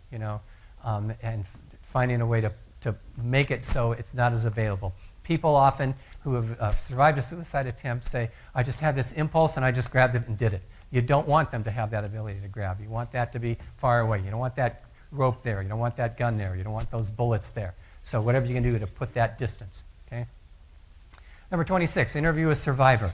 And finding a way to make it so it's not as available. People often who have survived a suicide attempt say, I just had this impulse and I just grabbed it and did it. You don't want them to have that ability to grab. You want that to be far away. You don't want that rope there. You don't want that gun there. You don't want those bullets there. So whatever you can do to put that distance. Okay? Number 26, interview a survivor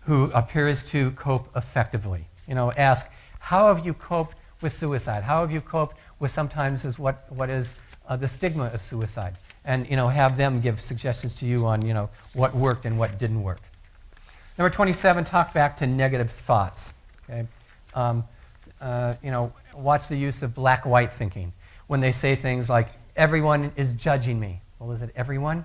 who appears to cope effectively. Ask, how have you coped with suicide? How have you coped with sometimes what is the stigma of suicide? And have them give suggestions to you on what worked and what didn't work. Number 27, talk back to negative thoughts. Okay, watch the use of black-white thinking when they say things like everyone is judging me. Well, is it everyone?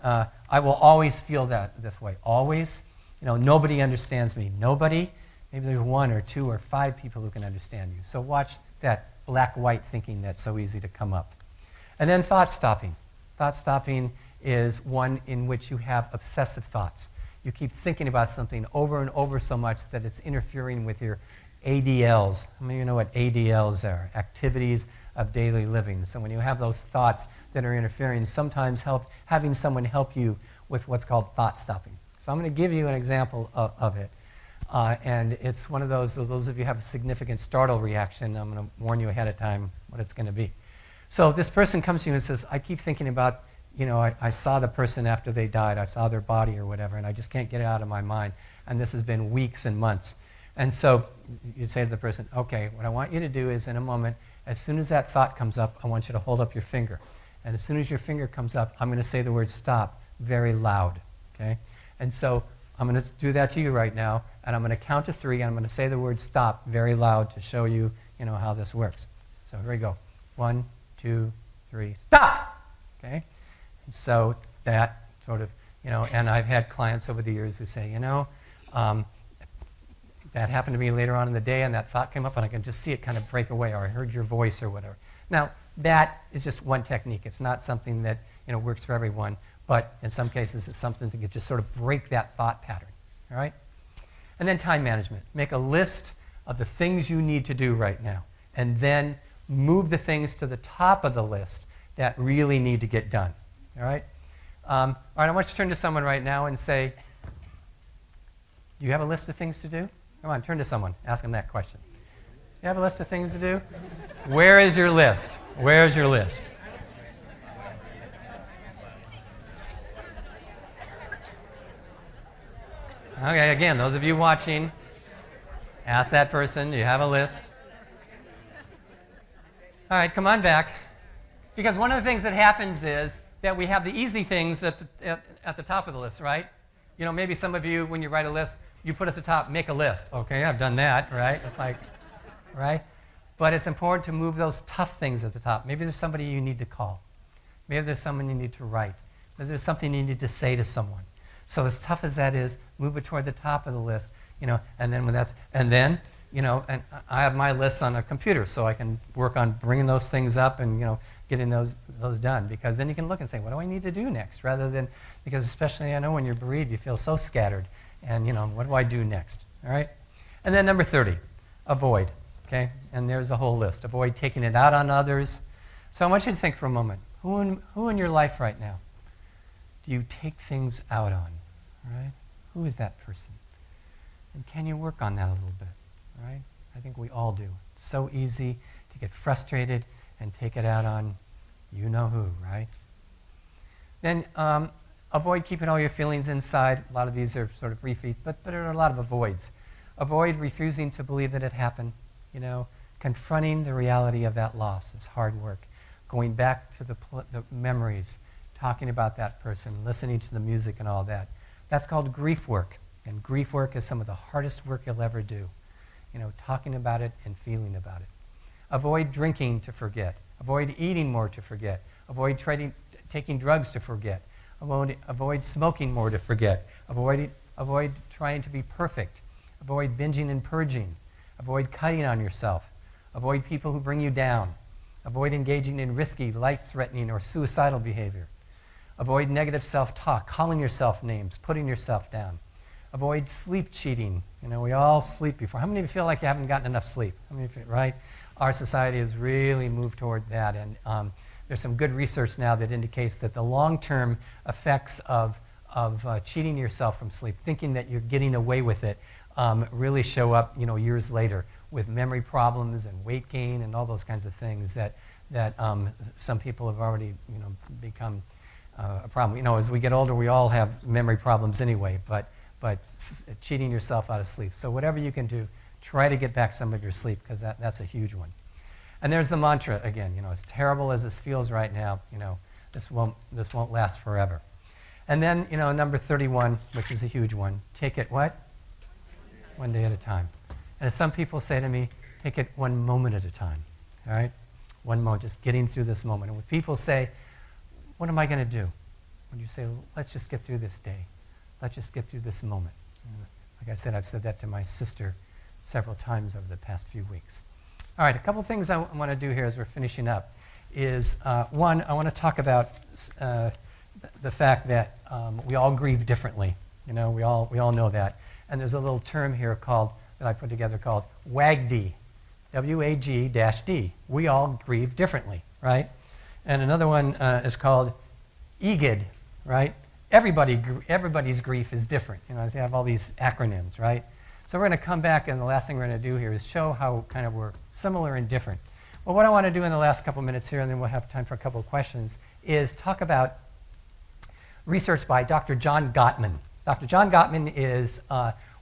I will always feel this way. Always. Nobody understands me. Nobody. Maybe there's 1 or 2 or 5 people who can understand you. So watch that black-white thinking that's so easy to come up. And then thought stopping. Thought stopping is one in which you have obsessive thoughts. You keep thinking about something over and over so much that it's interfering with your ADLs. I mean, you know what ADLs are, activities of daily living. So when you have those thoughts that are interfering, sometimes having someone help you with what's called thought stopping. So I'm going to give you an example of it. And it's one of those of you who have a significant startle reaction, I'm going to warn you ahead of time what it's going to be. So this person comes to you and says, I keep thinking about, I saw the person after they died, I saw their body or whatever, and I just can't get it out of my mind. And this has been weeks and months. And so you say to the person, okay, what I want you to do is in a moment, as soon as that thought comes up, I want you to hold up your finger. And as soon as your finger comes up, I'm going to say the word stop very loud. Okay? And so I'm going to do that to you right now, and I'm going to count to 3, and I'm going to say the word stop very loud to show you, how this works. So here we go. 1, 2, 3, stop! Okay? And so that sort of, and I've had clients over the years who say, that happened to me later on in the day, and that thought came up, and I can just see it kind of break away, or I heard your voice or whatever. Now, that is just one technique. It's not something that works for everyone, but in some cases it's something that can just sort of break that thought pattern. All right? And then time management. Make a list of the things you need to do right now, and then move the things to the top of the list that really need to get done. All right? All right, I want you to turn to someone right now and say, do you have a list of things to do? Come on, turn to someone. Ask them that question. You have a list of things to do? Where is your list? Where's your list? Okay, again, those of you watching, ask that person, do you have a list? All right, come on back. Because one of the things that happens is that we have the easy things at the top of the list, right? Maybe some of you, when you write a list, you put at the top, make a list. Okay, I've done that, right? It's like, right? But it's important to move those tough things at the top. Maybe there's somebody you need to call. Maybe there's someone you need to write. Maybe there's something you need to say to someone. So as tough as that is, move it toward the top of the list, and then and I have my lists on a computer, so I can work on bringing those things up and, getting those done, because then you can look and say, what do I need to do next? Rather than, because especially I know when you're bereaved, you feel so scattered. And, what do I do next? All right? And then number 30, avoid. Okay? And there's a whole list. Avoid taking it out on others. So I want you to think for a moment. Who in your life right now do you take things out on? Right? Who is that person? And can you work on that a little bit? Right? I think we all do. It's so easy to get frustrated and take it out on you know who, right? Then avoid keeping all your feelings inside. A lot of these are sort of repeats, but there are a lot of avoids. Avoid refusing to believe that it happened. Confronting the reality of that loss is hard work. Going back to the memories, talking about that person, listening to the music and all that. That's called grief work. And grief work is some of the hardest work you'll ever do. Talking about it and feeling about it. Avoid drinking to forget. Avoid eating more to forget. Avoid taking drugs to forget. Avoid smoking more to forget. Avoid trying to be perfect. Avoid binging and purging. Avoid cutting on yourself. Avoid people who bring you down. Avoid engaging in risky, life-threatening, or suicidal behavior. Avoid negative self-talk, calling yourself names, putting yourself down. Avoid sleep cheating. We all sleep before. How many of you feel like you haven't gotten enough sleep? How many of you, right? Our society has really moved toward that, and there's some good research now that indicates that the long-term effects of cheating yourself from sleep, thinking that you're getting away with it, really show up, years later with memory problems and weight gain and all those kinds of things that some people have already, become a problem. As we get older, we all have memory problems anyway, but cheating yourself out of sleep. So whatever you can do, try to get back some of your sleep, because that's a huge one. And there's the mantra again. As terrible as this feels right now, this won't last forever. And then, number 31, which is a huge one, take it what? One day at a time. And as some people say to me, take it one moment at a time. All right? One moment, just getting through this moment. And when people say, what am I going to do? When you say, let's just get through this day. Let's just get through this moment. Like I said, I've said that to my sister several times over the past few weeks. All right, a couple things I want to do here as we're finishing up is, one, I want to talk about the fact that we all grieve differently. We all know that. And there's a little term here that I put together called WAGD, W-A-G-D. We all grieve differently, right? And another one is called EGID, right? Everybody's grief is different. You have all these acronyms, right? So we're going to come back, and the last thing we're going to do here is show how kind of we're similar and different. Well, what I want to do in the last couple minutes here, and then we'll have time for a couple of questions, is talk about research by Dr. John Gottman. Dr. John Gottman is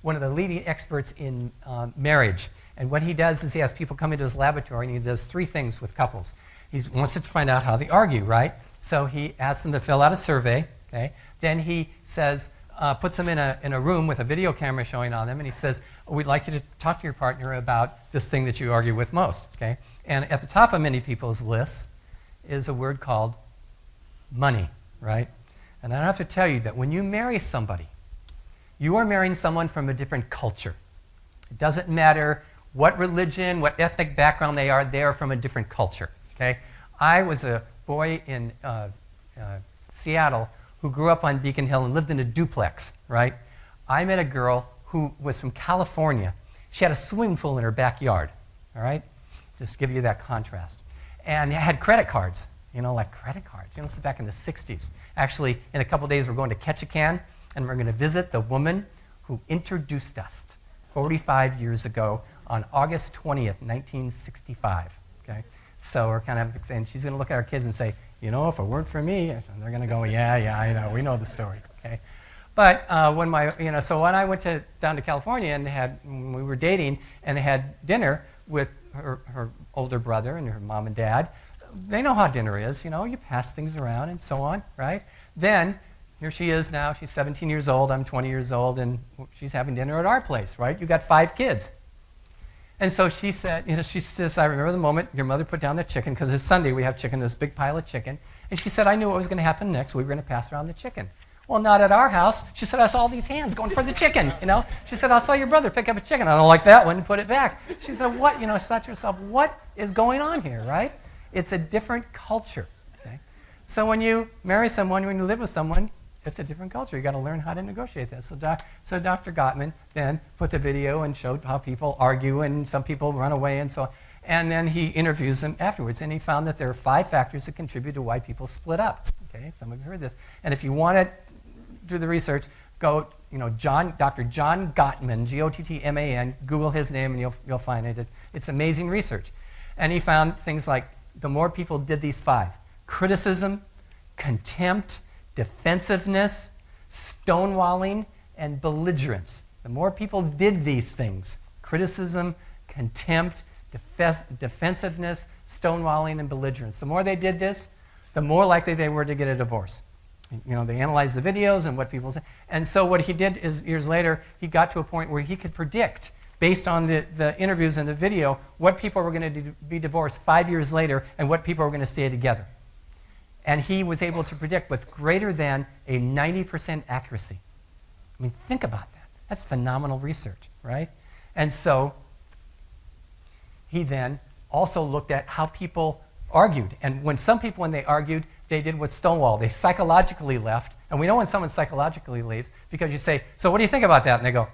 one of the leading experts in marriage. And what he does is he has people come into his laboratory, and he does three things with couples. He wants to find out how they argue, right? So he asks them to fill out a survey. Okay? Then he says, puts them in a room with a video camera showing on them, and he says, we'd like you to talk to your partner about this thing that you argue with most. Okay? And at the top of many people's lists is a word called money, right? And I don't have to tell you that when you marry somebody, you are marrying someone from a different culture. It doesn't matter what religion, what ethnic background they are from a different culture. Okay? I was a boy in Seattle who grew up on Beacon Hill and lived in a duplex, right? I met a girl who was from California. She had a swimming pool in her backyard, all right? Just to give you that contrast. And had credit cards, like credit cards. This is back in the 60s. Actually, in a couple days, we're going to Ketchikan, and we're going to visit the woman who introduced us 45 years ago on August 20th, 1965, okay? So we're kind of saying, she's going to look at our kids and say, if it weren't for me, they're going to go, yeah, I know, we know the story, okay? But when I went down to California and we were dating and had dinner with her older brother and her mom and dad, they know how dinner is, you pass things around and so on, right? Then, here she is now, she's 17 years old, I'm 20 years old, and she's having dinner at our place, right? You got 5 kids. And so she said, she says, I remember the moment your mother put down the chicken, because it's Sunday, we have chicken, this big pile of chicken. And she said, I knew what was going to happen next. We were going to pass around the chicken. Well, not at our house. She said, I saw all these hands going for the chicken, She said, I saw your brother pick up a chicken. I don't like that one, and put it back. She said, what? She thought to herself, what is going on here, right? It's a different culture. Okay? So when you marry someone, when you live with someone, it's a different culture. You've got to learn how to negotiate that. So Dr. Gottman then put the video and showed how people argue and some people run away and so on. And then he interviews them afterwards, and he found that there are 5 factors that contribute to why people split up. Okay, some of you heard this. And if you want to do the research, go, Dr. John Gottman, Gottman, Google his name, and you'll find it. It's amazing research. And he found things like the more people did these 5: criticism, contempt, defensiveness, stonewalling, and belligerence. The more people did these things: criticism, contempt, defensiveness, stonewalling, and belligerence. The more they did this, the more likely they were to get a divorce. They analyzed the videos and what people say. And so what he did is, years later, he got to a point where he could predict, based on the interviews and the video, what people were going to be divorced 5 years later and what people were going to stay together. And he was able to predict with greater than a 90% accuracy. I mean, think about that. That's phenomenal research, right? And so he then also looked at how people argued. And when some people, when they argued, they did what Stonewall. They psychologically left. And we know when someone psychologically leaves because you say, so what do you think about that? And they go,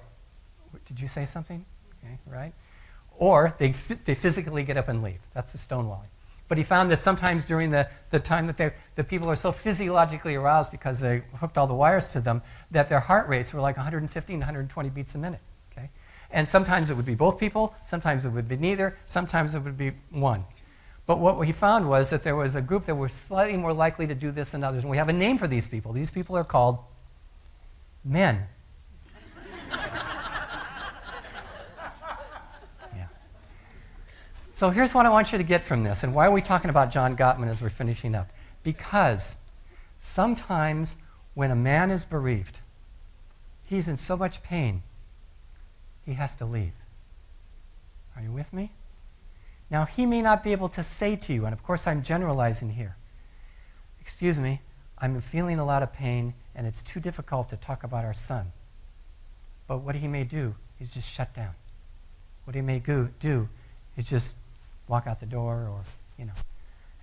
did you say something? Okay, right? Or they physically get up and leave. That's the stonewalling. But he found that sometimes during the time that the people are so physiologically aroused because they hooked all the wires to them that their heart rates were like 150 and 120 beats a minute. Okay? And sometimes it would be both people, sometimes it would be neither, sometimes it would be one. But what he found was that there was a group that were slightly more likely to do this than others. And we have a name for these people. These people are called men. Yeah. So here's what I want you to get from this. And why are we talking about John Gottman as we're finishing up? Because sometimes when a man is bereaved, he's in so much pain, he has to leave. Are you with me? Now, he may not be able to say to you, and of course I'm generalizing here, excuse me, I'm feeling a lot of pain and it's too difficult to talk about our son. But what he may do is just shut down. What he may do is just walk out the door or.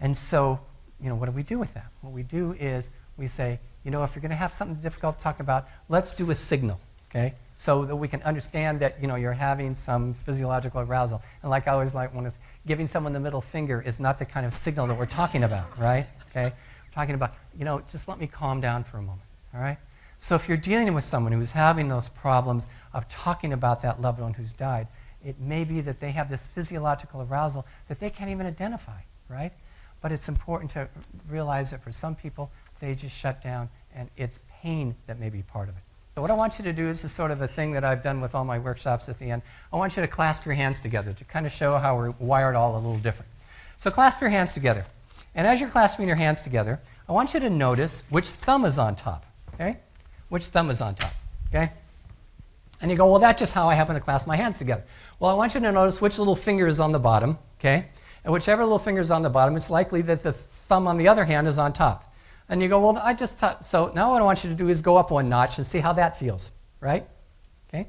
And so, what do we do with that? What we do is we say, if you're going to have something difficult to talk about, let's do a signal, okay? So that we can understand that, you're having some physiological arousal. And like I always like when it's giving someone the middle finger is not the kind of signal that we're talking about, right? Okay? We're talking about, just let me calm down for a moment, all right? So if you're dealing with someone who's having those problems of talking about that loved one who's died, it may be that they have this physiological arousal that they can't even identify, right? But it's important to realize that for some people, they just shut down, and it's pain that may be part of it. So what I want you to do, this is sort of a thing that I've done with all my workshops at the end. I want you to clasp your hands together to kind of show how we're wired all a little different. So clasp your hands together. And as you're clasping your hands together, I want you to notice which thumb is on top, okay? Which thumb is on top, okay? And you go, well, that's just how I happen to clasp my hands together. Well, I want you to notice which little finger is on the bottom, okay? And whichever little finger is on the bottom, it's likely that the thumb on the other hand is on top. And you go, well, I just thought, so now what I want you to do is go up one notch and see how that feels, right? Okay?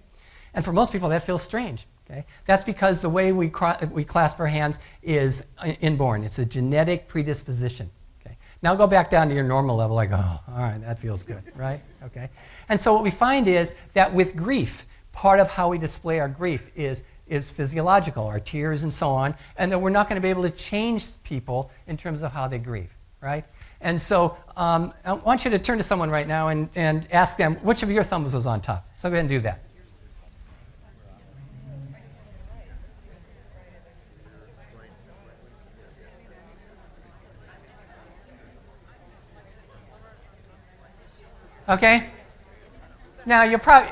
And for most people, that feels strange, okay? That's because the way we clasp our hands is inborn. It's a genetic predisposition, okay? Now go back down to your normal level, like, oh, all right, that feels good, right? Okay? And so what we find is that with grief, part of how we display our grief is physiological, our tears and so on, and that we're not going to be able to change people in terms of how they grieve, right? And so I want you to turn to someone right now and ask them, which of your thumbs was on top? So go ahead and do that. Okay? Now,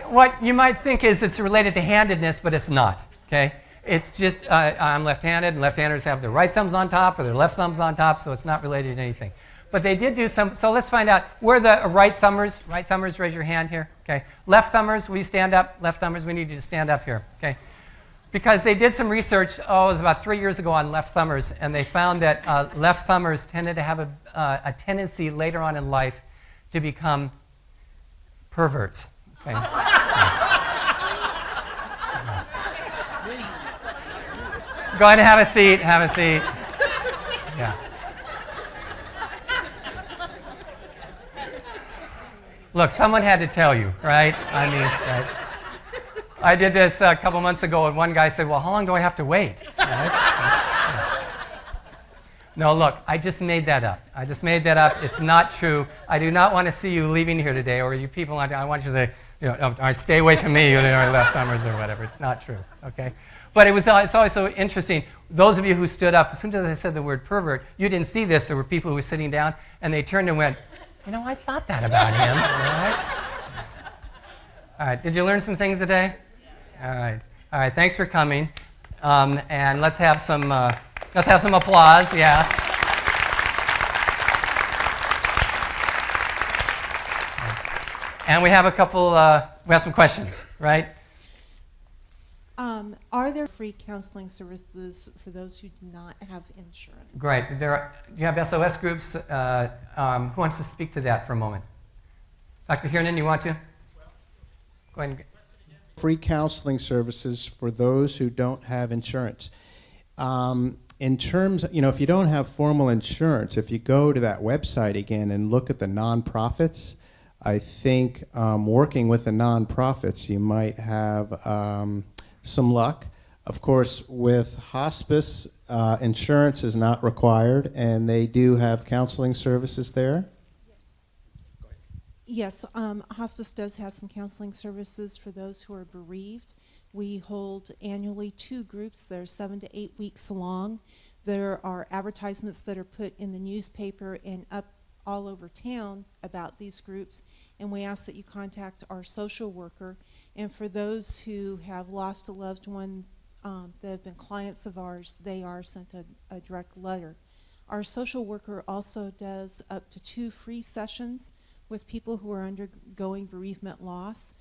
what you might think is it's related to handedness, but it's not, okay? It's just I'm left-handed, and left-handers have their right thumbs on top or their left thumbs on top, so it's not related to anything. But they did do some, so let's find out. Where are the right thumbers? Right thumbers, raise your hand here. Okay. Left thumbers, will you stand up? Left thumbers, we need you to stand up here. Okay. Because they did some research, it was about 3 years ago on left thumbers, and they found that left thumbers tended to have a tendency later on in life to become perverts. Okay. Go ahead and have a seat, have a seat. Yeah. Look, someone had to tell you, right? I mean, right? I did this a couple months ago, and one guy said, well, how long do I have to wait? Right? No, look, I just made that up. I just made that up. It's not true. I do not want to see you leaving here today, or you people, I want you to say, all right, stay away from me, you left-armers or whatever. It's not true, okay? But it's always so interesting. Those of you who stood up, as soon as I said the word pervert, you didn't see this. There were people who were sitting down, and they turned and went, I thought that about him. All right, did you learn some things today? All right, thanks for coming. And let's have some applause, yeah. And we have we have some questions, right? Are there free counseling services for those who do not have insurance? Great. Do you have SOS groups? Who wants to speak to that for a moment? Dr. Kiernan, you want to? Go ahead. Free counseling services for those who don't have insurance. In terms, if you don't have formal insurance, if you go to that website again and look at the nonprofits, I think working with the nonprofits, you might have some luck. Of course, with hospice, insurance is not required, and they do have counseling services there. Yes, hospice does have some counseling services for those who are bereaved. We hold annually 2 groups that are 7 to 8 weeks long. There are advertisements that are put in the newspaper and up all over town about these groups, and we ask that you contact our social worker. And for those who have lost a loved one that have been clients of ours, they are sent a direct letter. Our social worker also does up to 2 free sessions with people who are undergoing bereavement loss,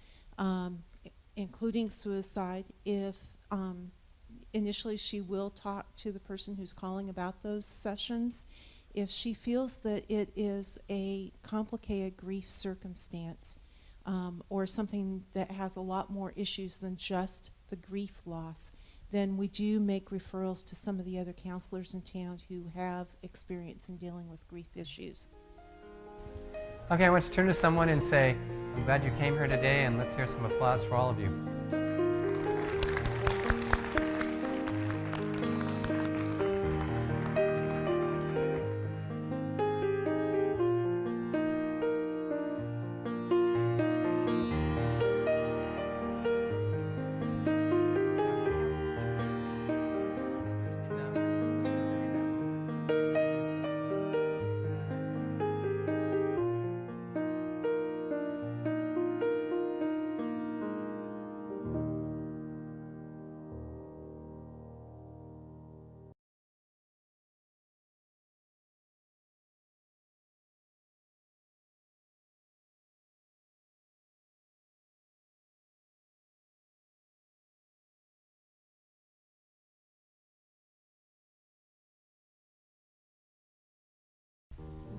including suicide. If initially she will talk to the person who's calling about those sessions. If she feels that it is a complicated grief circumstance or something that has a lot more issues than just the grief loss, then we do make referrals to some of the other counselors in town who have experience in dealing with grief issues. Okay, I want you to turn to someone and say, I'm glad you came here today, and let's hear some applause for all of you.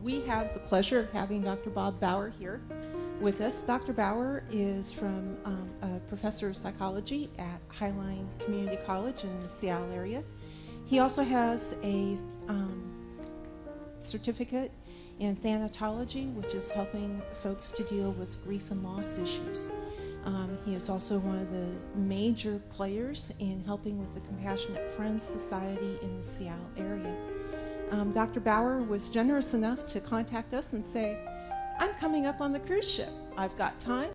We have the pleasure of having Dr. Bob Baugher here with us. Dr. Baugher is from a professor of psychology at Highline Community College in the Seattle area. He also has a certificate in thanatology, which is helping folks to deal with grief and loss issues. He is also one of the major players in helping with the Compassionate Friends Society in the Seattle area. Dr. Baugher was generous enough to contact us and say, I'm coming up on the cruise ship. I've got time.